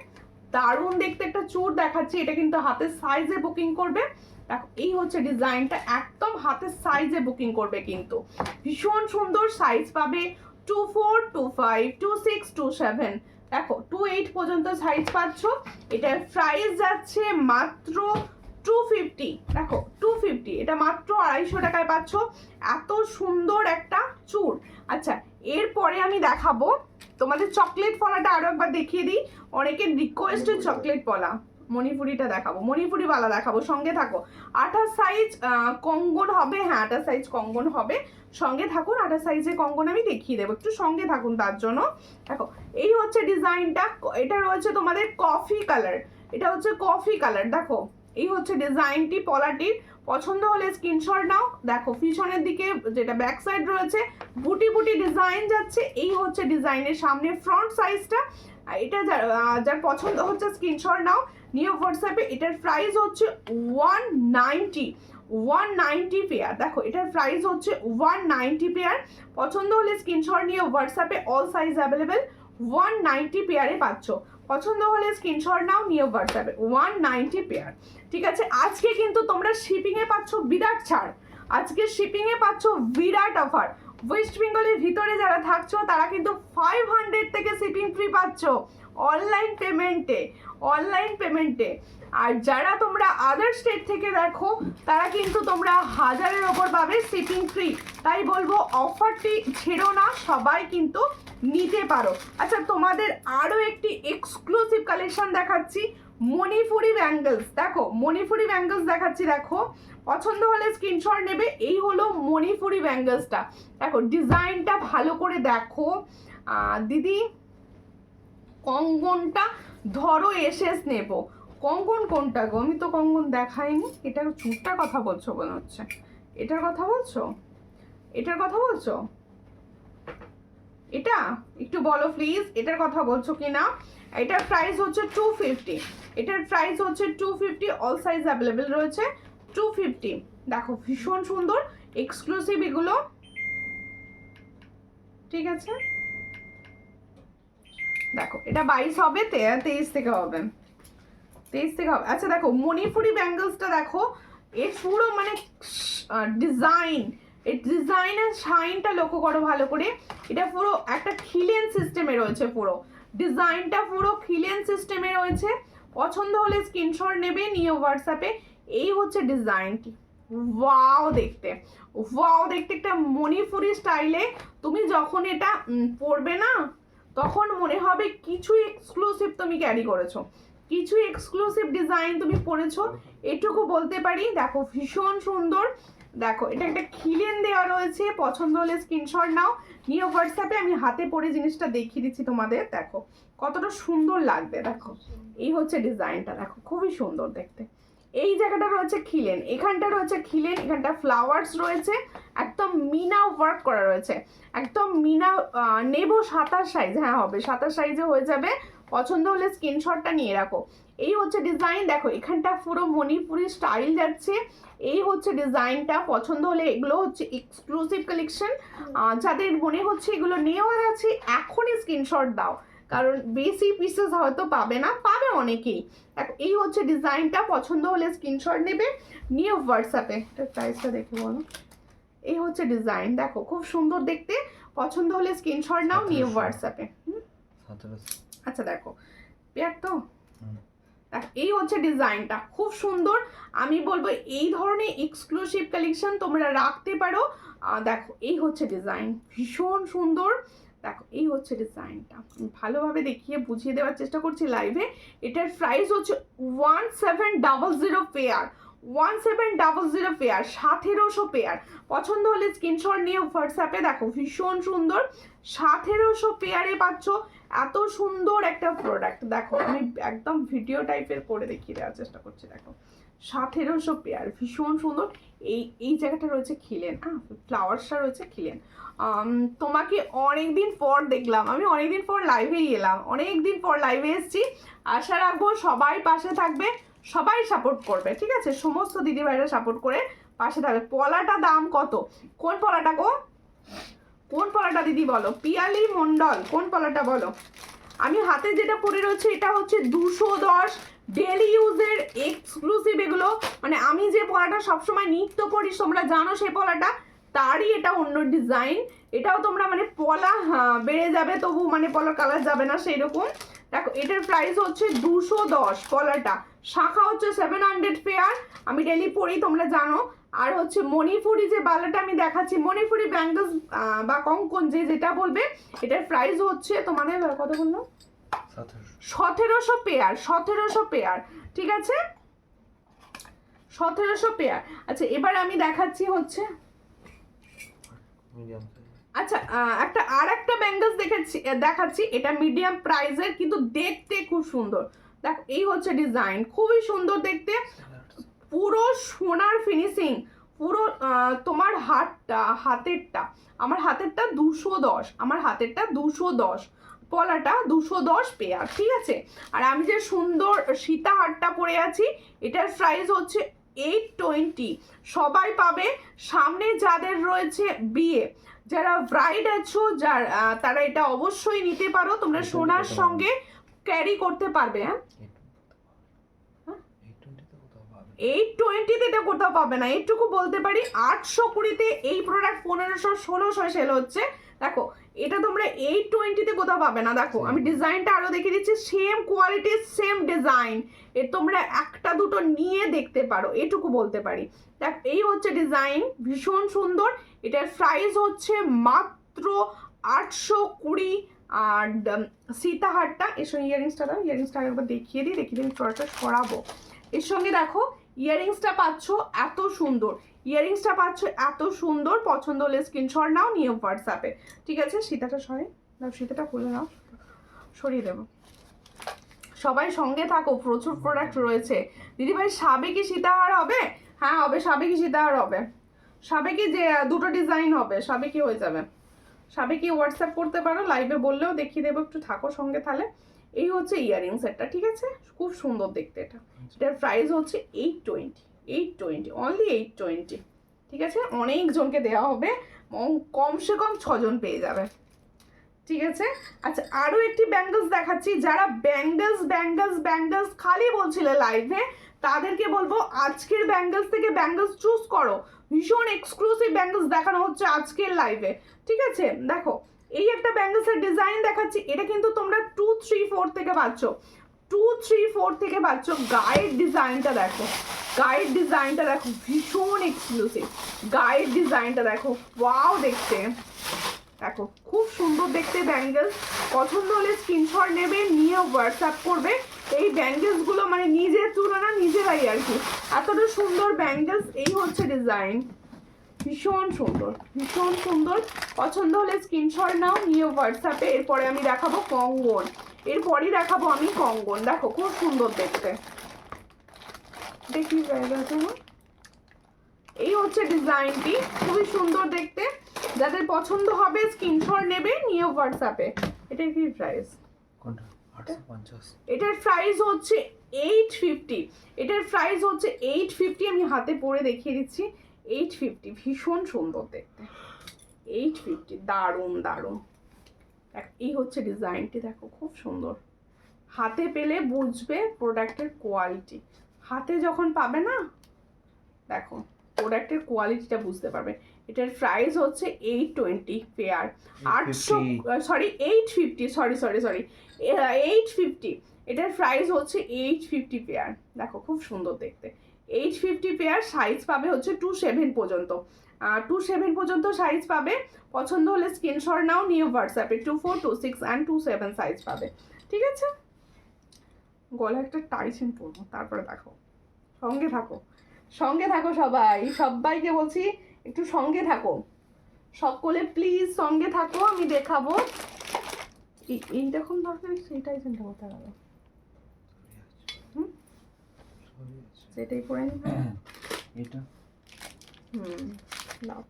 দারুণ দেখতে একটা চুর দেখাচ্ছি, এটা কিন্তু হাতের সাইজে বুকিং করবে। দেখো এই হচ্ছে ডিজাইনটা, একদম হাতের সাইজে বুকিং করবে কিন্তু, ভীষণ সুন্দর সাইজ পাবে। 24, 25, 26, 27, দেখো 28 পর্যন্ত সাইজ পাচ্ছ। এটার প্রাইস যাচ্ছে মাত্র 250। দেখো 250, এটা মাত্র 250 টাকায় পাচ্ছ। এত সুন্দর একটা চুর। আচ্ছা এরপরে আমি দেখাবো তোমাদের চকলেট পলাটা, আরো একবার দেখিয়ে দিই, অনেকের রিকোয়েস্টের চকলেট পলা। মণিপুরিটা দেখাবো, মণিপুরি বালা দেখাবো, সঙ্গে থাকো। 28 সাইজ কঙ্গন হবে, হ্যাঁ 28 সাইজ কঙ্গন হবে, সঙ্গে থাকুন। 28 সাইজে কঙ্গন আমি দেখিয়ে দেবো, একটু সঙ্গে থাকুন তার জন্য। দেখো এই হচ্ছে ডিজাইনটা, এটা রয়েছে তোমাদের কফি কালার, এটা হচ্ছে কফি কালার। দেখো এই হচ্ছে ডিজাইনটি পলাটির, পছন্দ হলে স্ক্রিনশট নাও। দেখো পিছনের দিকে যেটা ব্যাক সাইড রয়েছে বুটি বুটি ডিজাইন যাচ্ছে, এই হচ্ছে ডিজাইনের সামনে ফ্রন্ট সাইজটা। এটা যার পছন্দ হচ্ছে স্ক্রিনশট নাও, নিয়ে হোয়াটসঅ্যাপে। এটার প্রাইস হচ্ছে 190 পেয়ার। দেখো এটার প্রাইস হচ্ছে 190 পেয়ার। পছন্দ হলে স্ক্রিনশট নিয়ে হোয়াটসঅ্যাপে, অল সাইজ অ্যাভেলেবেল। 190 পেয়ারে পাচ্ছ, পছন্দ হলে স্ক্রিনশট নাও, নিয়ে হোয়াটসঅ্যাপে। 190 পেয়ার, ঠিক আছে। আজকে কিন্তু তোমরা শিপিং এ পাচ্ছ বিরাট ছাড়, আজকে শিপিং এ পাচ্ছ বিরাট অফার। ওয়েস্ট বেঙ্গলের ভিতরে যারা থাকছো তারা কিন্তু 500 থেকে শিপিং ফ্রি পাচ্ছ অনলাইন পেমেন্টে, অনলাইন পেমেন্টে। আর যারা তোমরা আদার স্টেট থেকে দেখো তারা কিন্তু তোমরা 1000-এর ওপর পাবে শিপিং ফ্রি। তাই বলবো অফারটি ছেড়ো না, সবাই কিন্তু নিতে পারো। আচ্ছা তোমাদের আরো একটি এক্সক্লুসিভ কালেকশন দেখাচ্ছি, মণিপুরি ব্যাঙ্গলস। দেখো মণিপুরি ব্যাঙ্গলস দেখাচ্ছি, দেখো পছন্দ হলে স্ক্রিনশট নেবে। এই হলো মণিপুরি ব্যাঙ্গলসটা, দেখো ডিজাইনটা ভালো করে দেখো। দিদি কঙ্গনটা ধরো এসেস নেব, কঙ্গন কোনটা গো? আমি তো কঙ্গন দেখাইনি। এটার চুরটার কথা বলছো মনে হচ্ছে, এটার কথা বলছো, এটার কথা বলছো, এটা একটু বলো প্লিজ, এটার কথা বলছো কি না? এটার প্রাইস হচ্ছে 250, এটার প্রাইস হচ্ছে 250, অল সাইজ অ্যাভেলেবেল রয়েছে 250। দেখো ভীষণ সুন্দর এক্সক্লুসিভ এগুলো, ঠিক আছে। দেখো এটা 22 হবে, 23 থেকে হবে, 23 থেকে হবে। আচ্ছা দেখো মণিপুরি ব্যাঙ্গলসটা দেখো, এর পুরো মানে ডিজাইন, এই ডিজাইনের শাইনটা লক্ষ্য করো ভালো করে। এটা পুরো একটা খিলেন সিস্টেমে রয়েছে, পুরো ডিজাইনটা পুরো খিলেন সিস্টেমে রয়েছে। পছন্দ হলে স্ক্রিনশট নেবে, নিয়ে হোয়াটসঅ্যাপে। এই হচ্ছে ডিজাইনটি, ওয়াও দেখতে, ওয়াও দেখতে একটা মণিপুরি স্টাইলে। তুমি যখন এটা পরবে না তখন মনে হবে কিছু এক্সক্লুসিভ তুমি ক্যারি করেছো, কিছু এক্সক্লুসিভ ডিজাইন তুমি পরেছো, এটুকু বলতে পারি। দেখো ভীষণ সুন্দর, দেখো এটা একটা খিলেন দেওয়া রয়েছে। পছন্দ হলে স্ক্রিনশট নাও, নিয়ে হোয়াটসঅ্যাপে। আমি হাতে পরে জিনিসটা দেখিয়ে দিচ্ছি তোমাদের, দেখো কতটা সুন্দর লাগবে। দেখো এই হচ্ছে ডিজাইনটা, দেখো খুবই সুন্দর দেখতে। এই জায়গাটা রয়েছে খিলেন, এখানটা রয়েছে খিলেন, এখানটা ফ্লাওয়ার্স রয়েছে, একদম মিনা ওয়ার্ক করা রয়েছে, একদম মিনা। নেব 27 সাইজ, হ্যাঁ হবে 27 সাইজে হয়ে যাবে। পছন্দ হলে স্ক্রিনশটটা নিয়ে রাখো। এই হচ্ছে ডিজাইন, দেখো এখানটা পুরো মণিপুরি স্টাইল যাচ্ছে। এই হচ্ছে ডিজাইনটা, পছন্দ হলে, এগুলো হচ্ছে এক্সক্লুসিভ কালেকশন। যাদের মনে হচ্ছে এগুলো নেওয়ার আছে এখনই স্ক্রিনশট দাও, কারণ বেশি পিসেস হয়তো পাবে না, পাবে অনেকেই। দেখো এই হচ্ছে ডিজাইনটা, পছন্দ হলে স্ক্রিনশট নেবে, নিয়ে হোয়াটসঅ্যাপে। প্রাইসটা দেখে বলো। এই হচ্ছে ডিজাইন, দেখো খুব সুন্দর দেখতে। পছন্দ হলে স্ক্রিনশট নাও, নিয়ে হোয়াটসঅ্যাপে। আচ্ছা দেখো পেয়ার তো, এই হচ্ছে ডিজাইনটা, খুব সুন্দর। আমি বলবো এই ধরনের এক্সক্লুসিভ কালেকশন তোমরা রাখতে পারো। দেখো এই হচ্ছে ডিজাইন, ভীষণ সুন্দর। দেখো এই হচ্ছে ডিজাইনটা, ভালোভাবে দেখিয়ে বুঝিয়ে দেওয়ার চেষ্টা করছি লাইভে। এটার প্রাইস হচ্ছে 1700 পেয়ার, 1700 পেয়ার, 1700 পেয়ার। পছন্দ হলে স্ক্রিনশট নিয়ে হোয়াটসঅ্যাপে দেখো, ভীষণ সুন্দর 1700 পেয়ারে পাচ্ছ এত সুন্দর একটা প্রোডাক্ট। দেখো আমি একদম ভিডিও টাইপের করে দেখিয়ে দেওয়ার চেষ্টা করছি। দেখো 1700 পেয়ার, ভীষণ সুন্দর। এই জায়গাটা রয়েছে খিলেন, হ্যাঁ ফ্লাওয়ার্সটা রয়েছে খিলেন। তোমাকে অনেকদিন পর দেখলাম, আমি অনেকদিন পর লাইভেই এলাম, অনেকদিন পর লাইভে এসেছি। আশা রাখবো সবাই পাশে থাকবে, সবাই সাপোর্ট করবে, ঠিক আছে? সমস্ত দিদিভাইরা সাপোর্ট করে পাশে থাকবে। পলাটা দাম কত? কোন পলাটা গো? কোন পলাটা দিদি বলো? পিয়ালি মন্ডল, কোন পলাটা বলো? আমি হাতে যেটা পরে রয়েছে এটা হচ্ছে 210 ডেলি ইউজের এক্সক্লুসিভ। এগুলো মানে আমি যে পলাটা সবসময় নিত্য পরি, তোমরা জানো সেই পলাটা, তারই এটা অন্য ডিজাইন। এটাও তোমরা মানে পলা বেড়ে যাবে তবু মানে পলার কালার যাবে না সেই রকম। দেখো এটার প্রাইস হচ্ছে 210 পলাটা, শাখা হচ্ছে 700 পেয়ার, আমি ডেলি পরি তোমরা জানো। আর হচ্ছে মণিপুরি যে বালাটা আমি দেখাচ্ছি, মণিপুরি ব্যাঙ্গলস বা কঙ্কন যেটা বলবে, এটার প্রাইস হচ্ছে তোমাদের কত বললো? 1700 পেয়ার, 1700 পেয়ার, ঠিক আছে? 1700 পেয়ার। আচ্ছা এবার আমি দেখাচ্ছি হচ্ছে, আচ্ছা একটা ব্যাঙ্গলস দেখাচ্ছি, এটা মিডিয়াম প্রাইসের কিন্তু দেখতে খুব সুন্দর। দেখো এই হচ্ছে ডিজাইন, খুবই সুন্দর দেখতে, পুরো সোনার ফিনিশিং, পুরো তোমার হাতেরটা, আমার হাতেরটা 210, আমার হাতেরটা 210, পলাটা 210 পেয়ার, ঠিক আছে? আর আমি যে সুন্দর সীতাহারটা পরে আছি, এটার প্রাইস হচ্ছে 820। সবাই পাবে। সামনে যাদের রয়েছে বিয়ে, যারা ব্রাইড আছো, তারা এটা অবশ্যই নিতে পারো, তোমরা সোনার সঙ্গে ক্যারি করতে পারবে। হ্যাঁ 820-তে এটা কোথাও পাবে না, এইটুকু বলতে পারি। 820-তে এই প্রোডাক্ট 1500-1600 সেল হচ্ছে। দেখো এটা তোমরা 820-তে কোথাও পাবে না। দেখো আমি ডিজাইনটা আরো দেখিয়ে দিচ্ছি, সেম কোয়ালিটির সেম ডিজাইন, তোমরা একটা দুটো নিয়ে দেখতে পারো, এটুকু বলতে পারি। দেখ এই হচ্ছে ডিজাইন, ভীষণ সুন্দর। এটার প্রাইস হচ্ছে মাত্র 820। আর সীতাহারটা, এর সঙ্গে ইয়ারিংসটা দাও, ইয়ারিংসটা একবার দেখিয়ে দিই, আমি চড়াটা সরাবো। এর সঙ্গে দেখো ইয়ারিংসটা পাচ্ছ এত সুন্দর, ইয়ারিংসটা পাচ্ছ এত সুন্দর। পছন্দ হলে স্ক্রিনশট নাও, নিয়ে হোয়াটসঅ্যাপে, ঠিক আছে? সীতাটা সরাই দাও, সীতাটা খুলে নাও, সরিয়ে দেবো। সবাই সঙ্গে থাকো, প্রচুর প্রোডাক্ট রয়েছে। দিদিভাই সাবেকি সীতাহার হবে? হ্যাঁ হবে, সাবেকি সীতাহার হবে, সাবেকি যে দুটো ডিজাইন হবে, সাবেকি হয়ে যাবে। সাবেকি হোয়াটসঅ্যাপ করতে পারো, লাইভে বললেও দেখিয়ে দেবো, একটু থাকো সঙ্গে তাহলে। এই হচ্ছে ইয়ারিং সেটটা, ঠিক আছে? খুব সুন্দর দেখতে এটা। এটার প্রাইস হচ্ছে 820, অনলি 820, ঠিক আছে? অনেকজনকে দেওয়া হবে, কমসে কম 6 জন পেয়ে যাবে, ঠিক আছে? আচ্ছা আরও একটি ব্যাঙ্গলস দেখাচ্ছি। যারা ব্যাঙ্গলস খালি বলছিলে লাইভে, তাদেরকে বলবো আজকের ব্যাঙ্গলস থেকে ব্যাঙ্গলস চুজ করো। ভীষণ এক্সক্লুসিভ ব্যাঙ্গলস দেখানো হচ্ছে আজকের লাইভে, ঠিক আছে? দেখো এই একটা ব্যাঙ্গলসের ডিজাইন দেখাচ্ছি, এটা কিন্তু তোমরা 234 থেকে পাচ্ছ, 234 থেকে পাচ্ছ। গায়ের ডিজাইনটা দেখো, গায়ের ডিজাইনটা দেখো, ভীষণ এক্সক্লুসিভ। গায়ের ডিজাইনটা দেখো, ওয়াও দেখতে, দেখো খুব সুন্দর দেখতে ব্যাঙ্গলস। পছন্দ হলে স্ক্রিনশট নেবে, নিয়ে হোয়াটসঅ্যাপ করবে। এই ব্যাঙ্গলসগুলো মানে নিজের তুলনা নিজেরাই আর কি, এতটা সুন্দর ব্যাঙ্গলস। এই হচ্ছে ডিজাইন, ভীষণ সুন্দর, ভীষণ সুন্দর। পছন্দ হলে স্ক্রিনশট নাও, নিয়ে হোয়াটসঅ্যাপে। এরপরে আমি দেখাবো কঙ্গন, এরপরই দেখাবো আমি কঙ্গন। দেখো খুব সুন্দর দেখতে, দেখি জায়গাটা। এই হচ্ছে ডিজাইনটি, খুবই সুন্দর দেখতে। যাদের পছন্দ হবে স্ক্রিনশট নেবে, নিয়ে হোয়াটসঅ্যাপে। এটার কি প্রাইস? এটার প্রাইস হচ্ছে 850, এটার প্রাইস হচ্ছে 850। আমি হাতে পরে দেখিয়ে দিচ্ছি, 850, ভীষণ সুন্দর দেখতে, 850, দারুণ দারুণ। এই হচ্ছে ডিজাইনটি, দেখো খুব সুন্দর। হাতে পেলে বুঝবে প্রোডাক্টের কোয়ালিটি, হাতে যখন পাবে না, দেখো প্রোডাক্টের কোয়ালিটিটা বুঝতে পারবে। এটার প্রাইস হচ্ছে 820 পেয়ার, 850, সরি 850। এটার প্রাইস হচ্ছে 850 পেয়ার। দেখো খুব সুন্দর দেখতে, 850 পেয়ার। সাইজ পাবে হচ্ছে 27 পর্যন্ত। 27 পর্যন্ত সাইজ পাবে। পছন্দ হলে স্ক্রিনশট নাও, নিয়ে হোয়াটসঅ্যাপে 24, 26 অ্যান্ড 27 সাইজ পাবে। ঠিক আছে, গলা একটা টাইচেন পরবো, তারপরে দেখো। সঙ্গে থাকো, সঙ্গে থাকো সবাই, সবাইকে বলছি একটু সঙ্গে থাকো, সকলে প্লিজ সঙ্গে থাকো, আমি দেখাবো। এইরকম দরকার, সেই টাইচেনটা কোথায় গেল? সেটাই পরে নিবে এটা। নাও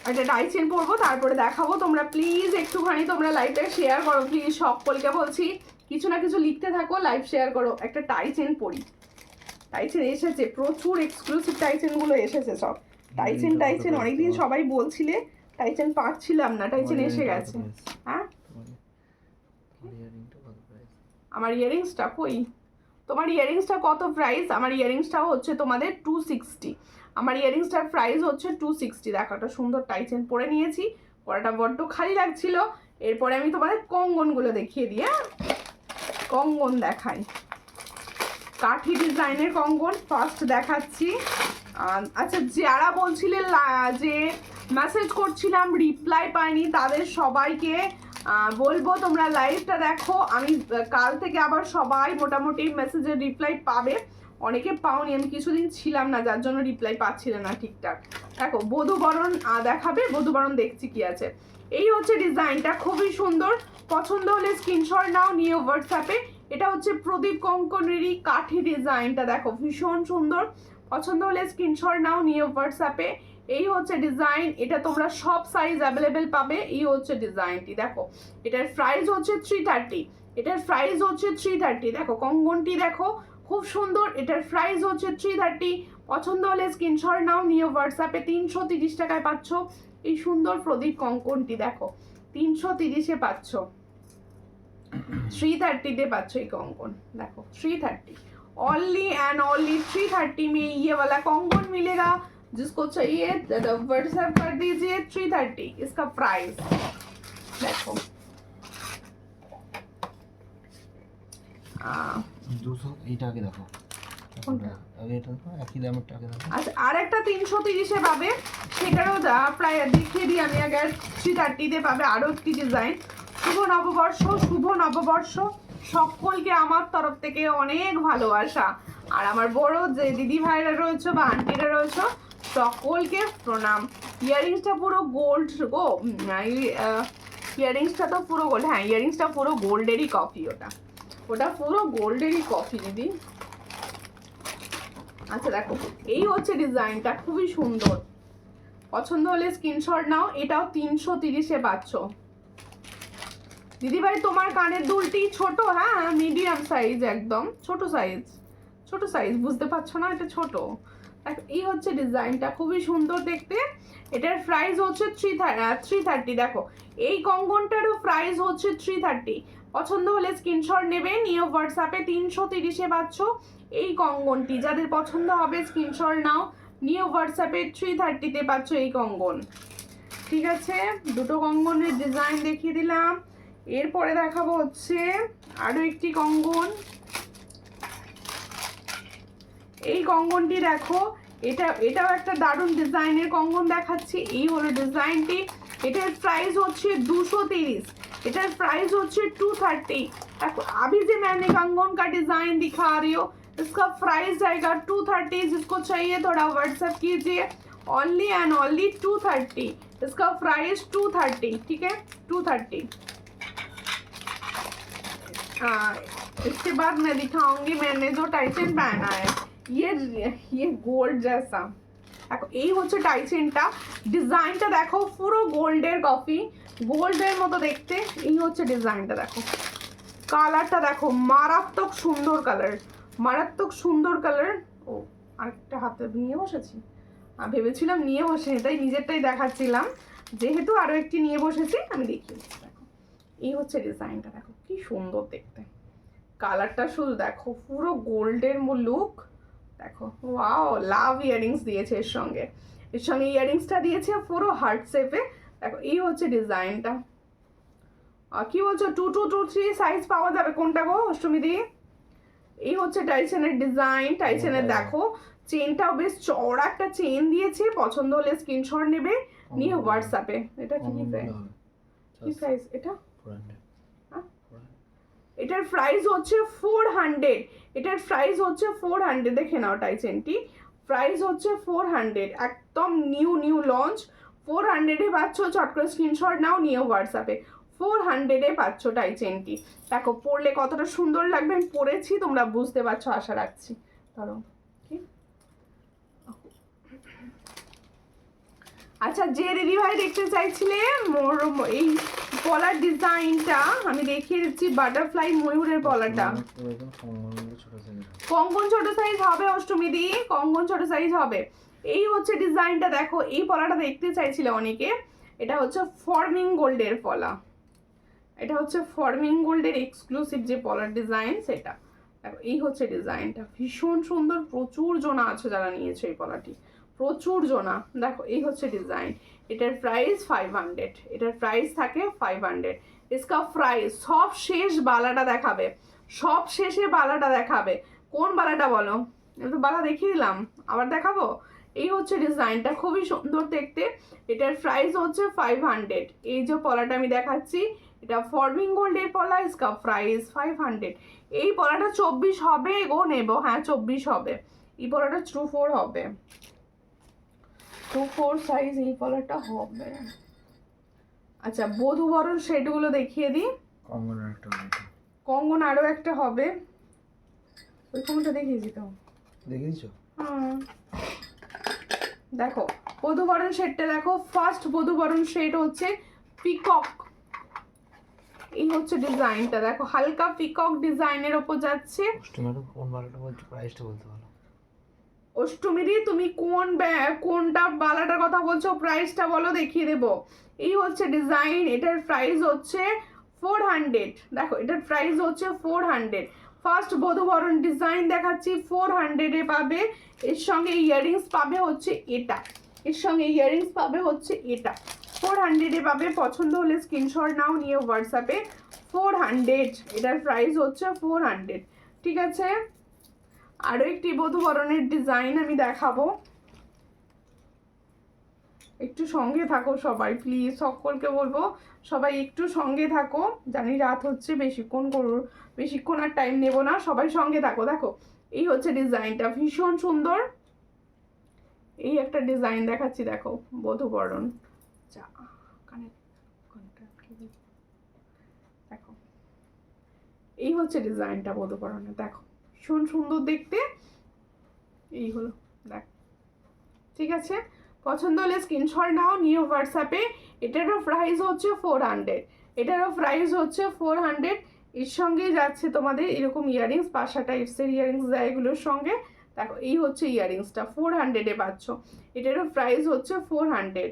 একটা টাইচেন পরবো, তারপরে দেখাবো। তোমরা প্লিজ একটুখানি তোমরা লাইভটা শেয়ার করো প্লিজ, সকলকে বলছি কিছু না কিছু লিখতে থাকো, লাইভ শেয়ার করো। একটা টাইচেন পরি, টাইচেন এসেছে, প্রচুর এক্সক্লুসিভ টাইচেনগুলো এসেছে সব। টাইচেন অনেকদিন সবাই বলছিলে টাইচেন পাচ্ছিলাম না, টাইচেন এসে গেছে। হ্যাঁ, আমার ইয়ারিংসটা কই? তোমার ইয়ারিংসটা কত প্রাইস? আমার ইয়ারিংসটাও হচ্ছে তোমাদের 260। আমার ইয়ারিংসটার প্রাইস হচ্ছে 260। দেখো একটা সুন্দর টাইচেন পরে নিয়েছি, পরাটা বড্ড খালি লাগছিল। এরপরে আমি তোমাদের কঙ্গনগুলো দেখিয়ে দিই। হ্যাঁ, কঙ্গন দেখাই, কাঠি ডিজাইনের কঙ্গন ফার্স্ট দেখাচ্ছি। আচ্ছা, যারা বলছিলেন যে মেসেজ করছিলাম রিপ্লাই পাইনি, তাদের সবাইকে বলবো তোমরা লাইভটা দেখো। আমি কাল থেকে আবার সবাই মোটামুটি মেসেজের রিপ্লাই পাবে। অনেকে পাওনি, আমি কিছুদিন ছিলাম না, যার জন্য রিপ্লাই পাচ্ছিল না ঠিকঠাক। দেখো বধূবরণ দেখাবে, বধূবরণ দেখছি কি আছে। এই হচ্ছে ডিজাইনটা, খুবই সুন্দর। পছন্দ হলে স্ক্রিনশট নাও, নিয়ে হোয়াটসঅ্যাপে। এটা হচ্ছে প্রদীপ কঙ্কনেরই কাঠি ডিজাইনটা, দেখো ভীষণ সুন্দর। পছন্দ হলে স্ক্রিনশট নাও, নিয়ে হোয়াটসঅ্যাপে। এই হচ্ছে ডিজাইন, এটা তোমরা সব সাইজ অ্যাভেলেবেল পাবে। এই হচ্ছে ডিজাইনটি, দেখো এটার প্রাইস হচ্ছে 330। এটার প্রাইস হচ্ছে 330। দেখো কঙ্গনটি দেখো খুব সুন্দর, এটার প্রাইস হচ্ছে 330। পছন্দ হলে স্ক্রিনশট নাও, নিয়ে হোয়াটসঅ্যাপে। 330 টাকায় পাচ্ছ এই সুন্দর প্রদীপ কঙ্কনটি, দেখো 330-এ পাচ্ছ, 330-তে পাচ্ছ এই কঙ্কন। দেখো 330, ओनली एंड ओनली 330 में ये वाला कॉम्बोन मिलेगा। जिसको चाहिए व्हाट्सएप कर दीजिए। 330 इसका प्राइस। देखो 200 এইটা আগে দেখো, আগে এটা দেখো, একই দামের টাকা দেখো। আচ্ছা, আরেকটা 330-এ পাবে, সেটারও প্রায় দেখিয়ে দিই আমি আগে। 330-তে পাবে আরও একটি ডিজাইন। শুভ নববর্ষ, শুভ নববর্ষ সকলকে আমার তরফ থেকে অনেক ভালোবাসা। আর আমার বড় যে দিদি ভাইরা রয়েছে বা আন্টিরা রয়েছে সকলকে প্রণাম। ইয়ারিংসটা পুরো গোল্ড গো, ইয়ারিংসটা তো পুরো গোল্ড। হ্যাঁ, ইয়ারিংসটা পুরো গোল্ডেরই কপি, ওটা পুরো গোল্ডেরই কপি দিদি। আচ্ছা দেখো এই হচ্ছে ডিজাইনটা, খুবই সুন্দর। পছন্দ হলে স্ক্রিনশট নাও। এটাও 330-এ পাচ্ছ। দিদিভাই তোমার কানের দুলটি ছোট? হ্যাঁ, মিডিয়াম সাইজ, একদম ছোট সাইজ, ছোট সাইজ, বুঝতে পারছো না? এটা ছোট। এই হচ্ছে ডিজাইনটা, খুবই সুন্দর দেখতে। এটার প্রাইস হচ্ছে 330। দেখো এই কঙ্গনটারও প্রাইস হচ্ছে 330। পছন্দ হলে স্ক্রিনশট নেবে, নিয়ে হোয়াটসঅ্যাপে। 330-এ পাচ্ছ এই কঙ্গনটি। যাদের পছন্দ হবে স্ক্রিনশট নাও, নিয়ে হোয়াটসঅ্যাপে। 330-তে পাচ্ছ এই কঙ্গন। ঠিক আছে, দুটো কঙ্গনের ডিজাইন দেখিয়ে দিলাম। এরপরে দেখাবো হচ্ছে আরো একটি কঙ্গন। এই কঙ্গনটি দেখো, এটাও একটা দারুণ ডিজাইনের কঙ্গন দেখাচ্ছি। এই হলো ডিজাইনটি। এটার প্রাইস হচ্ছে 230। এটার प्राइस হচ্ছে 230। देखो अभी जो मैंने कंगन का डिजाइन दिखा रही हूँ, इसका प्राइस जाएगा 230। जिसको चाहिए थोड़ा व्हाट्सएप कीजिए। ओनली एंड ओनली 230, इसका प्राइस 230। ठीक है, 230। इसके बाद मैं दिखाऊंगी मैंने जो टाइचन पहना है, ये गोल्ड जैसा। देखो এই হচ্ছে টাইচেনটা, ডিজাইনটা দেখো পুরো গোল্ডের কপি, গোল্ডের মতো দেখতে। এই হচ্ছে ডিজাইনটা, দেখো কালারটা দেখো, মারাত্মক সুন্দর কালার, মারাত্মক সুন্দর কালার। ও আরেকটা হাতে নিয়ে বসেছি, ভেবেছিলাম নিয়ে বসে, তাই নিজেরটাই দেখাচ্ছিলাম। যেহেতু আরও একটি নিয়ে বসেছি আমি দেখিয়ে দিচ্ছি। দেখো এই হচ্ছে ডিজাইনটা, দেখো কি সুন্দর দেখতে, কালারটা শুধু দেখো, পুরো গোল্ডের লুক। দেখো ওয়াও, লাভ ইয়ারিংস দিয়েছে এর সঙ্গে ইয়ারিংসটা দিয়েছে পুরো হার্ট শেপে। দেখো এই হচ্ছে ডিজাইনটা। কি বলছো, 2 2 2 3 সাইজ পাওয়া যাবে? কোনটা গো অষ্টমী দি? এই হচ্ছে টাইচেনের ডিজাইন। টাইচেনের দেখো চেনটাও বেশ চওড়া একটা চেন দিয়েছে, পছন্দ হলে স্ক্রিনশট নেবে, নিয়ে হোয়াটসঅ্যাপে। এটা কি প্রাইস? কি প্রাইস এটা? 400 এটার প্রাইস হচ্ছে 400, এটার প্রাইস হচ্ছে 400। দেখে নাও টাই চেনটি, প্রাইস হচ্ছে 400, একদম নিউ লঞ্চ। 400 এ পাচ্ছ, চট করে স্ক্রিনশট নাও, নিয়ে হোয়াটসঅ্যাপে। 400 এ পাচ্ছ টাই চেনটি। দেখো পরলে কতটা সুন্দর লাগবে, আমি পরেছি, তোমরা বুঝতে পারছো আশা রাখছি। ধরো আচ্ছা, যে দিদি ভাই দেখতে চাইছিলে এই পলার ডিজাইনটা আমি দেখিয়ে দিচ্ছি, বাটারফ্লাই ময়ূরের পলাটা। কঙ্কন ছোট সাইজ হবে অষ্টমী দি, কঙ্কন ছোট সাইজ হবে। এই হচ্ছে ডিজাইনটা, দেখো এই পলাটা দেখতে চাইছিলে অনেকে। এটা হচ্ছে ফর্মিং গোল্ডের পলা, এটা হচ্ছে ফর্মিং গোল্ডের এক্সক্লুসিভ যে পলার ডিজাইন সেটা। দেখো এই হচ্ছে ডিজাইনটা, ভীষণ সুন্দর, প্রচুর জনা আছে যারা নিয়েছে এই পলাটি, প্রচুর জনা। দেখো এই হচ্ছে ডিজাইন, এটার প্রাইস 500, এটার প্রাইস থাকে 500। इसका প্রাইস সব শেষ বালাটা দেখাবে, সব শেষে বালাটা দেখাবে। কোন বালাটা বলো? আমি তো বালা দেখিয়ে দিলাম, আবার দেখাবো। এই হচ্ছে ডিজাইনটা, খুবই সুন্দর দেখতে। এটার প্রাইস হচ্ছে 500। এই যে পলাটা আমি দেখাচ্ছি, এটা ফর্মিং গোল্ডের পলা, इसका প্রাইস 500। এই পলাটা 24 হবে গো, নেবো, হ্যাঁ 24 হবে। এই পলাটা ট্রু 4 হবে, 2-4 সাইজ এই পলাটা হবে। আচ্ছা, বধূবরণ সেটগুলো দেখিয়ে দিই। কঙ্গন আরো একটা হবে, ওই কঙ্গনটা দেখিয়েছি তো, দেখিয়েছো? হ্যাঁ দেখো বধূবরণ সেটটা দেখো। ফার্স্ট বধূবরণ সেট হচ্ছে পিকক, এই হচ্ছে ডিজাইনটা, দেখো হালকা পিকক ডিজাইনের ওপর যাচ্ছে। ম্যাডাম কোন বালাটা বলছো, প্রাইসটা বলতে পারো? অষ্টমীদি তুমি কোনটা বালাটার কথা বলছো, প্রাইসটা বলো, দেখিয়ে দেবো। এই হচ্ছে ডিজাইন, এটার প্রাইস হচ্ছে 400। দেখো এটার প্রাইস হচ্ছে 400। ফার্স্ট বধূবরণ ডিজাইন দেখাচ্ছি, 400 এ পাবে। এর সঙ্গে ইয়াররিংস পাবে হচ্ছে এটা, এর সঙ্গে ইয়াররিংস পাবে হচ্ছে এটা। 400 এ পাবে, পছন্দ হলে স্ক্রিনশট নাও, নিয়ে হোয়াটসঅ্যাপে। 400, এটার প্রাইস হচ্ছে 400। ঠিক আছে, আরো একটি বধূবরণের ডিজাইন আমি দেখাবো, একটু সঙ্গে থাকো সবাই প্লিজ, সকলকে বলবো সবাই একটু সঙ্গে থাকো। জানি রাত হচ্ছে, বেশিক্ষণ আর টাইম নেব না, সবাই সঙ্গে থাকো। দেখো এই হচ্ছে ডিজাইনটা, ভীষণ সুন্দর। এই একটা ডিজাইন দেখাচ্ছি, দেখো বধূবরণ, দেখো এই হচ্ছে ডিজাইনটা বধূবরণের, দেখো ভীষণ সুন্দর দেখতে। এই হলো দেখ, ঠিক আছে, পছন্দ হলে স্ক্রিনশট নাও, নিয়ে হোয়াটসঅ্যাপে। এটারও প্রাইস হচ্ছে 400, এটারও প্রাইস হচ্ছে 400। এর সঙ্গে যাচ্ছে তোমাদের এরকম ইয়াররিংস, পাশা টাইপসের ইয়াররিংস দেয় এগুলোর সঙ্গে। দেখো এই হচ্ছে ইয়াররিংসটা, 400 এ পাচ্ছ, এটারও প্রাইস হচ্ছে 400।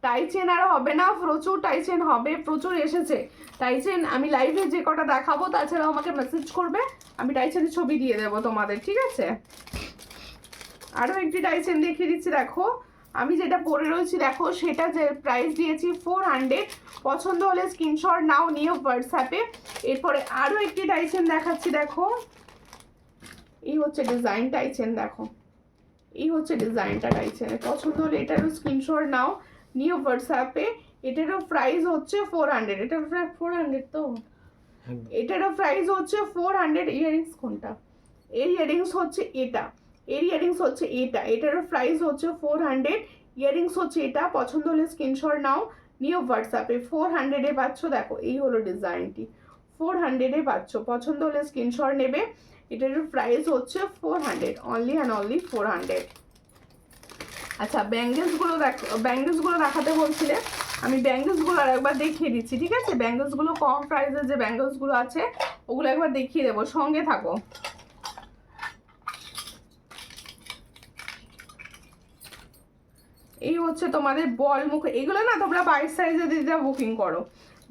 টাই চেন আর হবে না, প্রচুর টাই চেন হবে, প্রচুর এসেছে টাই চেন। আমি লাইভে যে কটা দেখাবো, তাছাড়াও আমাকে মেসেজ করবে, আমি টাই চেনের ছবি দিয়ে দেবো তোমাদের, ঠিক আছে। আরও একটি টাই চেন দেখিয়ে দিচ্ছি, দেখো আমি যেটা পরে রয়েছি, দেখো সেটা যে প্রাইস দিয়েছি 400। পছন্দ হলে স্ক্রিনশট নাও, নিয়ে হোয়াটসঅ্যাপে। এরপরে আরও একটি টাই চেন দেখাচ্ছি, দেখো এই হচ্ছে ডিজাইন টাই চেন, দেখো এই হচ্ছে ডিজাইনটা টাই চেনের। পছন্দ হলে এটারও স্ক্রিনশট নাও, নিউ হোয়াটসঅ্যাপে। এটারও প্রাইস হচ্ছে 400, এটার 400 তো, এটারও প্রাইস হচ্ছে 400। ইয়াররিংস কোনটা? এর ইয়াররিংস হচ্ছে এটা, এর ইয়াররিংস হচ্ছে এটা, এটারও প্রাইস হচ্ছে 400। ইয়াররিংস হচ্ছে এটা, পছন্দ হলে স্ক্রিনশট নাও, নিউ হোয়াটসঅ্যাপে। 400 এ পাচ্ছ, দেখো এই হলো ডিজাইনটি, 400 এ পাচ্ছ, পছন্দ হলে স্ক্রিনশট নেবে। এটারও প্রাইস হচ্ছে 400, অনলি অ্যান্ড অনলি 400। আচ্ছা, ব্যাঙ্গেলসগুলো দেখো, ব্যাঙ্গেলসগুলো দেখাতে বলছিলে, আমি ব্যাঙ্গেলসগুলো আর একবার দেখিয়ে দিচ্ছি, ঠিক আছে। ব্যাঙ্গেলসগুলো কম প্রাইসের যে ব্যাঙ্গেলসগুলো আছে ওগুলো একবার দেখিয়ে দেবো, সঙ্গে থাকো। এই হচ্ছে তোমাদের বল মুখ, এগুলো না তোমরা 22 সাইজের দিদিরা বুকিং করো,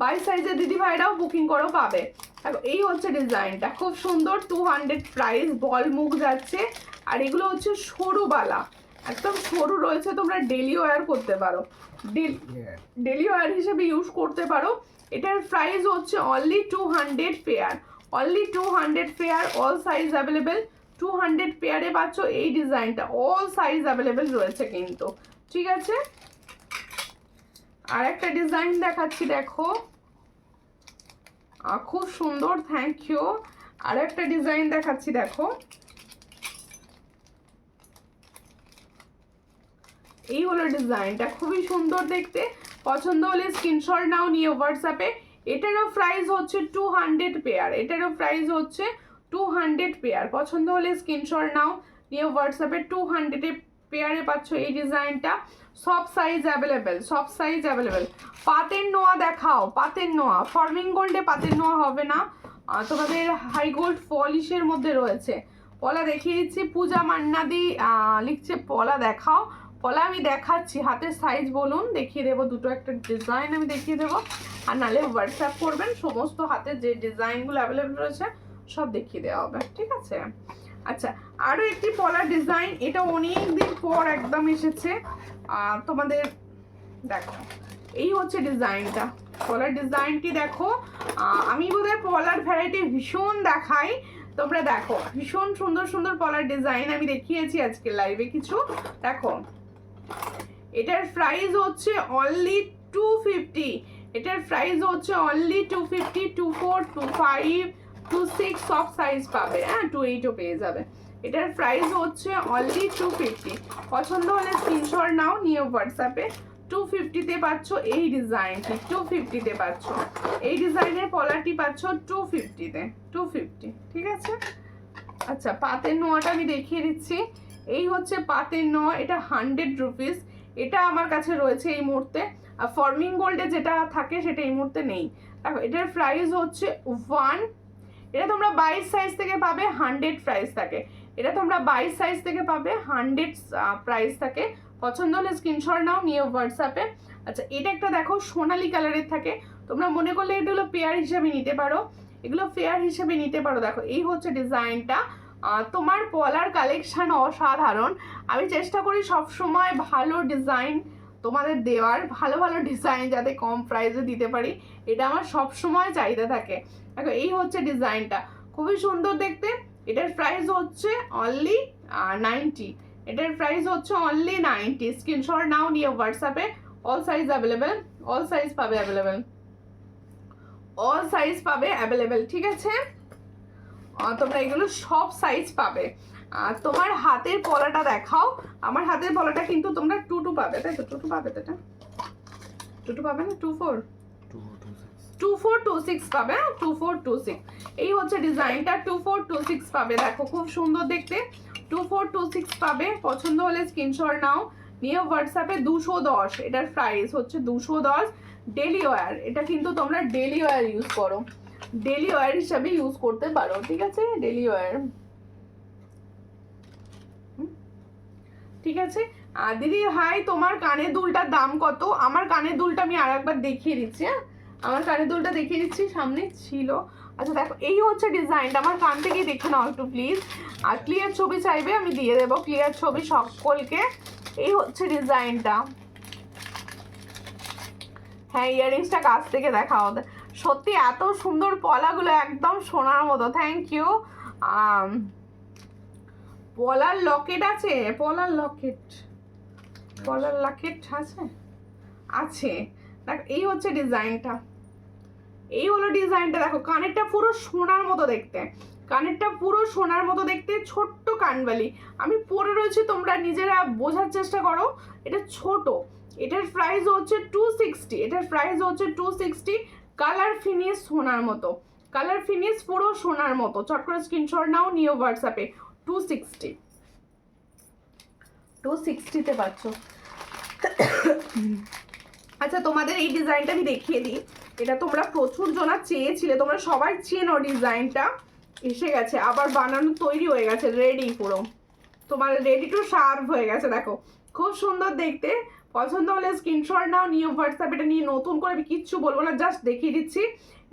22 সাইজের দিদি ভাইরাও বুকিং করো, পাবে। দেখো এই হচ্ছে ডিজাইনটা, খুব সুন্দর, 200 প্রাইস, বল মুখ যাচ্ছে। আর এগুলো হচ্ছে সরু বালা, একদম সরু রয়েছে, তোমরা ডেলি ওয়্যার করতে পারো, ডেলি ওয়্যার হিসেবে ইউজ করতে পারো। এটার প্রাইস হচ্ছে only 200 pair, only 200 pair, all size available, 200 পেয়ারে পাচ্ছ এই ডিজাইনটা, অল সাইজ অ্যাভেলেবেল রয়েছে কিন্তু, ঠিক আছে। আর একটা ডিজাইন দেখাচ্ছি দেখো, খুব সুন্দর, থ্যাংক ইউ। আর একটা ডিজাইন দেখাচ্ছি দেখো, এই হলো ডিজাইনটা, খুবই সুন্দর দেখতে। পছন্দ হলে স্ক্রিনশট নাও, নিয়ে হোয়াটসঅ্যাপে। এটারও প্রাইস হচ্ছে 200 পেয়ার, এটারও প্রাইস হচ্ছে 200 পেয়ার। পছন্দ হলে স্ক্রিনশট নাও, নিয়ে হোয়াটসঅ্যাপে। 200 পেয়ারে পাচ্ছ এই ডিজাইনটা, সব সাইজ অ্যাভেলেবেল, সব সাইজ অ্যাভেলেবেল। পাতের নোয়া দেখাও, পাতের নোয়া, ফর্মিং গোল্ডে পাতের নোয়া হবে না, তোমাদের হাই গোল্ড পলিশের মধ্যে রয়েছে। পলা দেখিয়ে দিচ্ছি, পূজা মান্নাদি লিখছে পলা দেখাও। পলা আমি দেখাচ্ছি, হাতের সাইজ বলুন, দেখিয়ে দেবো, দুটো একটা ডিজাইন আমি দেখিয়ে দেবো। আর নাহলে হোয়াটসঅ্যাপ করবেন, সমস্ত হাতের যে ডিজাইনগুলো অ্যাভেলেবেল রয়েছে সব দেখিয়ে দেওয়া হবে, ঠিক আছে। আচ্ছা, আরও একটি পলার ডিজাইন, এটা অনেক দিন পর একদম এসেছে তোমাদের, দেখো এই হচ্ছে ডিজাইনটা, পলার ডিজাইনটি দেখো। আমি বোধহয় পলার ভ্যারাইটি ভীষণ দেখাই, তোমরা দেখো ভীষণ সুন্দর সুন্দর পলার ডিজাইন আমি দেখিয়েছি আজকে লাইভে কিছু, দেখো। এটার প্রাইস হচ্ছে অনলি 250, এটার প্রাইস হচ্ছে অনলি 250, 24, 25, 26 সব সাইজ পাবে, হ্যাঁ 28ও পেয়ে যাবে। এটার প্রাইস হচ্ছে অনলি 250। পছন্দ হলে স্ক্রিনশট নাও, নিয়ে হোয়াটসঅ্যাপে। 250-তে পাচ্ছ এই ডিজাইনটি, 250-তে পাচ্ছ এই ডিজাইনের পলারটি পাচ্ছ 250-তে, 250, ঠিক আছে। আচ্ছা, পাতের নোয়াটা আমি দেখিয়ে দিচ্ছি, এই হচ্ছে পাতের নোয়া, এটা 100 রুপিস, এটা আমার কাছে রয়েছে এই মুহূর্তে। আর ফর্মিং গোল্ডে যেটা থাকে সেটা এই মুহূর্তে নেই। দেখো এটার প্রাইস হচ্ছে 1, এটা তোমরা 22 সাইজ থেকে পাবে, 100 প্রাইস থাকে। এটা তোমরা 22 সাইজ থেকে পাবে, 100 প্রাইস থাকে। পছন্দ হলে স্ক্রিনশট নাও, নিয়ে হোয়াটসঅ্যাপে। আচ্ছা, এটা একটা দেখো সোনালি কালারের থাকে, তোমরা মনে করলে এগুলো পেয়ার হিসেবে নিতে পারো, এগুলো পেয়ার হিসেবে নিতে পারো। দেখো এই হচ্ছে ডিজাইনটা, তোমার পলার কালেকশন অসাধারণ। আমি চেষ্টা করি সব সময় ভালো ডিজাইন তোমাদের দেওয়ার, ভালো ভালো ডিজাইন যাতে কম প্রাইসে দিতে পারি, এটা আমার সব সময় চাহিদা থাকে। দেখো এই হচ্ছে ডিজাইনটা, খুবই সুন্দর দেখতে। এটার প্রাইস হচ্ছে অনলি 90, এটার প্রাইস হচ্ছে অনলি 90। স্ক্রিনশট নাও, নিয়ে হোয়াটসঅ্যাপে। All size available, all size পাবে অ্যাভেলেবেল, অল সাইজ পাবে অ্যাভেলেবেল, ঠিক আছে। তোমরা এগুলো সব সাইজ পাবে। তোমার হাতের পলাটা দেখাও, আমার হাতের পলাটা কিন্তু তোমরা 22 পাবে, তাই তো? 22 পাবে তো, এটা 22 পাবে না, 24, 2426 পাবে, 2426। এই হচ্ছে ডিজাইনটা, 2426 পাবে। দেখো খুব সুন্দর দেখতে, 2426 পাবে। পছন্দ হলে স্ক্রিনশট নাও, নিয়ে হোয়াটসঅ্যাপে। 210, এটার প্রাইস হচ্ছে 210। ডেলি ওয়্যার, এটা কিন্তু তোমরা ডেলি ওয়্যার ইউজ করো, ডেলি ওয়্যার হিসাবে ইউজ করতে পারো, ঠিক আছে, ডেলি ওয়্যার, ঠিক আছে। দিদি হাই, তোমার কানের দুলটার দাম কত? আমার কানের দুলটা আমি আর একবার দেখিয়ে দিচ্ছি, হ্যাঁ আমার কানের দুলটা দেখিয়ে দিচ্ছি, সামনে ছিল। আচ্ছা দেখো এই হচ্ছে ডিজাইনটা, আমার কান থেকেই দেখে নাও একটু প্লিজ। আর ক্লিয়ার ছবি চাইবে আমি দিয়ে দেবো, ক্লিয়ার ছবি সকলকে। এই হচ্ছে ডিজাইনটা, হ্যাঁ ইয়াররিংসটা কাছ থেকে দেখাও, সত্যি এত সুন্দর পলাগুলো, একদম সোনার মতো, থ্যাংক ইউ। পলার লকেট আছে, পলার লকেট, পলার লকেট আছে, আছে। দেখো এই হচ্ছে ডিজাইনটা, এই হলো ডিজাইনটা। দেখো কানেরটা পুরো সোনার মতো দেখতে, কানেরটা পুরো সোনার মতো দেখতে, ছোট্ট কানবালি আমি পরে রয়েছি, তোমরা নিজেরা বোঝার চেষ্টা করো, এটা ছোট। এটার প্রাইস হচ্ছে 260, এটার প্রাইস হচ্ছে 260। কালার ফিনিশ সোনার মতো, কালার ফিনিশ পুরো সোনার মতো। চট করে স্ক্রিনশট নাও, নিয়ে হোয়াটসঅ্যাপে। 260, 260-তে পাচ্ছ। আচ্ছা তোমাদের এই ডিজাইনটা আমি দেখিয়ে দিই, এটা তোমরা প্রচুর জনা চেয়েছিলে, তোমরা সবাই চেনো, ডিজাইনটা এসে গেছে, আবার বানানো তৈরি হয়ে গেছে, রেডি পুরো, তোমার রেডি টু সার্ভ হয়ে গেছে। দেখো খুব সুন্দর দেখতে। পছন্দ হলে স্ক্রিনশট নাও, নিয়ে হোয়াটসঅ্যাপ। এটা নিয়ে নতুন করে আমি কিচ্ছু বলবো না, জাস্ট দেখিয়ে দিচ্ছি।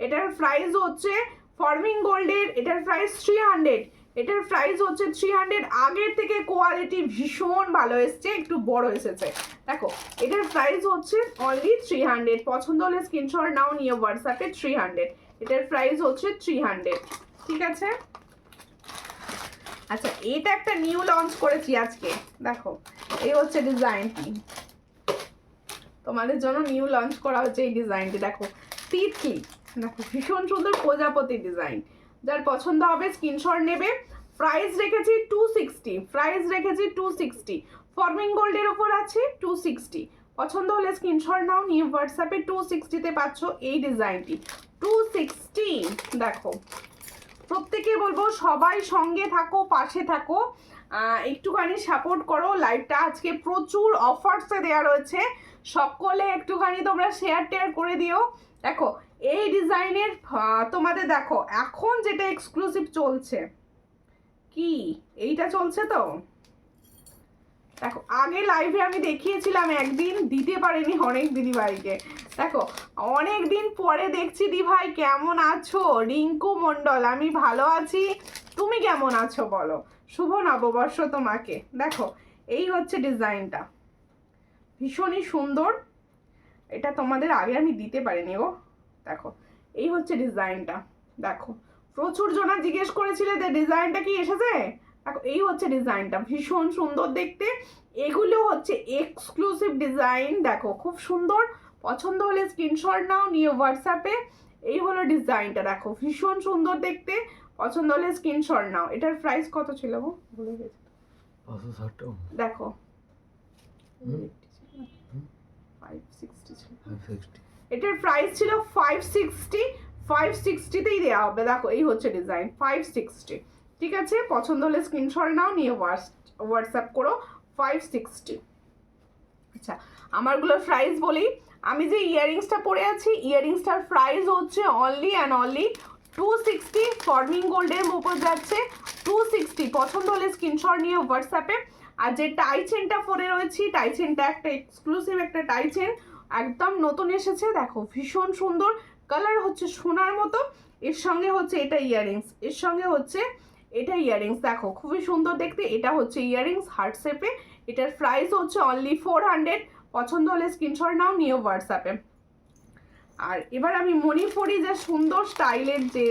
এটার প্রাইস হচ্ছে ফর্মিং গোল্ডের, এটার প্রাইস 300, এটার প্রাইস হচ্ছে 300। আগের থেকে কোয়ালিটি ভীষণ ভালো এসছে, একটু বড় এসেছে। দেখো এটার প্রাইস হচ্ছে অনলি 300। পছন্দ হলে স্ক্রিনশট নাও, নিয়ে হোয়াটসঅ্যাপে। 300, এটার প্রাইস হচ্ছে 300, ঠিক আছে। আচ্ছা, এটা একটা নিউ লঞ্চ করেছি আজকে, দেখো এই হচ্ছে ডিজাইনটি, তোমাদের জন্য নিউ লঞ্চ করা হচ্ছে এই ডিজাইনটি। দেখো তিতলি, দেখো ভীষণ সুন্দর প্রজাপতি ডিজাইন, যার পছন্দ হবে স্ক্রিনশট নেবে। প্রাইস রেখেছি 260, প্রাইস রেখেছি 260, ফর্মিং গোল্ডের ওপর আছে 260। পছন্দ হলে স্ক্রিনশট নাও, নিয়ে হোয়াটসঅ্যাপে 260-তে পাচ্ছ এই ডিজাইনটি 260। দেখো প্রত্যেকে বলবো সবাই সঙ্গে থাকো, পাশে থাকো, একটুখানি সাপোর্ট করো। লাইভটা আজকে প্রচুর অফার্সে দেওয়া রয়েছে, সকলে একটুখানি তোমরা শেয়ার টেয়ার করে দিও। দেখো এই ডিজাইনের তোমাদের দেখো এখন যেটা এক্সক্লুসিভ চলছে, কি এইটা চলছে তো। দেখো আগে লাইভে আমি দেখিয়েছিলাম, একদিন দিতে পারিনি অনেক দিদিভাইকে। দেখো অনেক দিন পরে দেখছি, দি ভাই কেমন আছো? রিঙ্কু মণ্ডল, আমি ভালো আছি, তুমি কেমন আছো বলো? শুভ নববর্ষ তোমাকে। দেখো এই হচ্ছে ডিজাইনটা, ভীষণই সুন্দর, এটা তোমাদের আগে আমি দিতে পারিনি গো। দেখো এই হচ্ছে ডিজাইনটা, দেখো প্রচুর জনা জিজ্ঞেস করেছিলে যে ডিজাইনটা কি এসেছে। দেখো এই হচ্ছে ডিজাইনটা, ভীষণ সুন্দর দেখতে। এগুলো হচ্ছে এক্সক্লুসিভ ডিজাইন, দেখো খুব সুন্দর। পছন্দ হলে স্ক্রিনশট নাও, নিয়ে হোয়াটসঅ্যাপে। এই হলো ডিজাইনটা, দেখো ভীষণ সুন্দর দেখতে, পছন্দ হলে স্ক্রিনশট নাও। এটার প্রাইস কত ছিল গো, ভুলে গেছি। 560 দেখো 560 ছিল, 560 এটার প্রাইস ছিল 560, 560-তেই দেওয়া হবে। দেখো এই হচ্ছে ডিজাইন 560, ঠিক আছে? পছন্দ হলে স্ক্রিনশট নাও, নিয়ে হোয়াটসঅ্যাপ করো 560। আচ্ছা আমারগুলোর প্রাইস বলি, আমি যে ইয়াররিংসটা পরে আছি, ইয়াররিংসটার প্রাইস হচ্ছে অনলি অ্যান্ড অনলি 260, ফর্মিং গোল্ডের উপর যাচ্ছে 260। পছন্দ হলে স্ক্রিনশট নিয়ে হোয়াটসঅ্যাপে। আর যে টাই চেনটা পরে রয়েছি, টাই চেনটা একটা এক্সক্লুসিভ একটা টাই চেন, একদম নতুন এসেছে, দেখো ভীষণ সুন্দর, কালার হচ্ছে সোনার মতো। এর সঙ্গে হচ্ছে এটা ইয়াররিংস, এর সঙ্গে হচ্ছে এটা ইয়াররিংস, দেখো খুবই সুন্দর দেখতে। এটা হচ্ছে ইয়াররিংস হার্ট শেপে, এটার প্রাইস হচ্ছে অনলি 400। পছন্দ হলে স্ক্রিনশট নাও, নিয়ে হোয়াটসঅ্যাপে। আর এবার আমি মণিপুরি যে সুন্দর স্টাইলের যে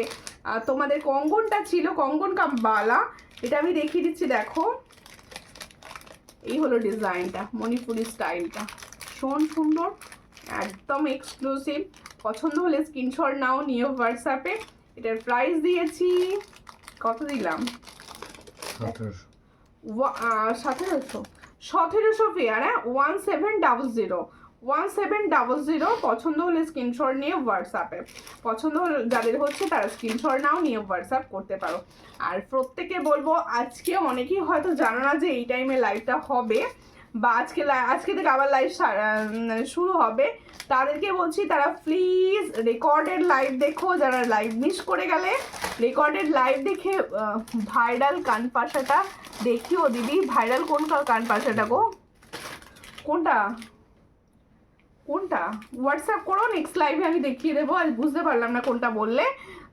তোমাদের কঙ্গনটা ছিল, কঙ্গন কাম বালা, এটা আমি দেখিয়ে দিচ্ছি। দেখো এই হলো ডিজাইনটা, মণিপুরি স্টাইলটা ভীষণ সুন্দর, একদম এক্সক্লুসিভ। পছন্দ হলে স্ক্রিনশট নাও, নিয়ে হোয়াটসঅ্যাপে। এটার প্রাইস দিয়েছি কত দিলাম, 1700 পেয়ার, হ্যাঁ 1700, 1700। পছন্দ হলে স্ক্রিনশট নিয়ে হোয়াটসঅ্যাপে, পছন্দ হলে যাদের হচ্ছে তারা স্ক্রিনশট নাও, নিয়ে হোয়াটসঅ্যাপ করতে পারো। আর প্রত্যেকে বলবো আজকে অনেকেই হয়তো জানো না যে এই টাইমে লাইভটা হবে, বা আজকে থেকে আবার লাইভ শুরু হবে, তাদেরকে বলছি তারা প্লিজ রেকর্ডেড লাইভ দেখো। যারা লাইভ মিস করে গেলে রেকর্ডেড লাইভ দেখে ভাইরাল কানপাশাটা দেখিও দিদি। ভাইরাল কোন কানপাশাটা গো, কোনটা কোনটা? হোয়াটসঅ্যাপ করো, নেক্সট লাইভে আমি দেখিয়ে দেবো। আজ বুঝতে পারলাম না কোনটা বললে।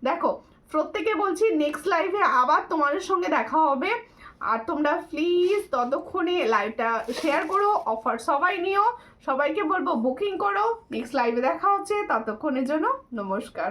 দেখো প্রত্যেকে বলছি নেক্সট লাইভে আবার তোমাদের সঙ্গে দেখা হবে। আর তোমরা প্লিজ ততক্ষণে লাইভটা শেয়ার করো, অফার সবাই নিও, সবাইকে বলবো বুকিং করো। নেক্সট লাইভে দেখা হচ্ছে, ততক্ষণের জন্য নমস্কার।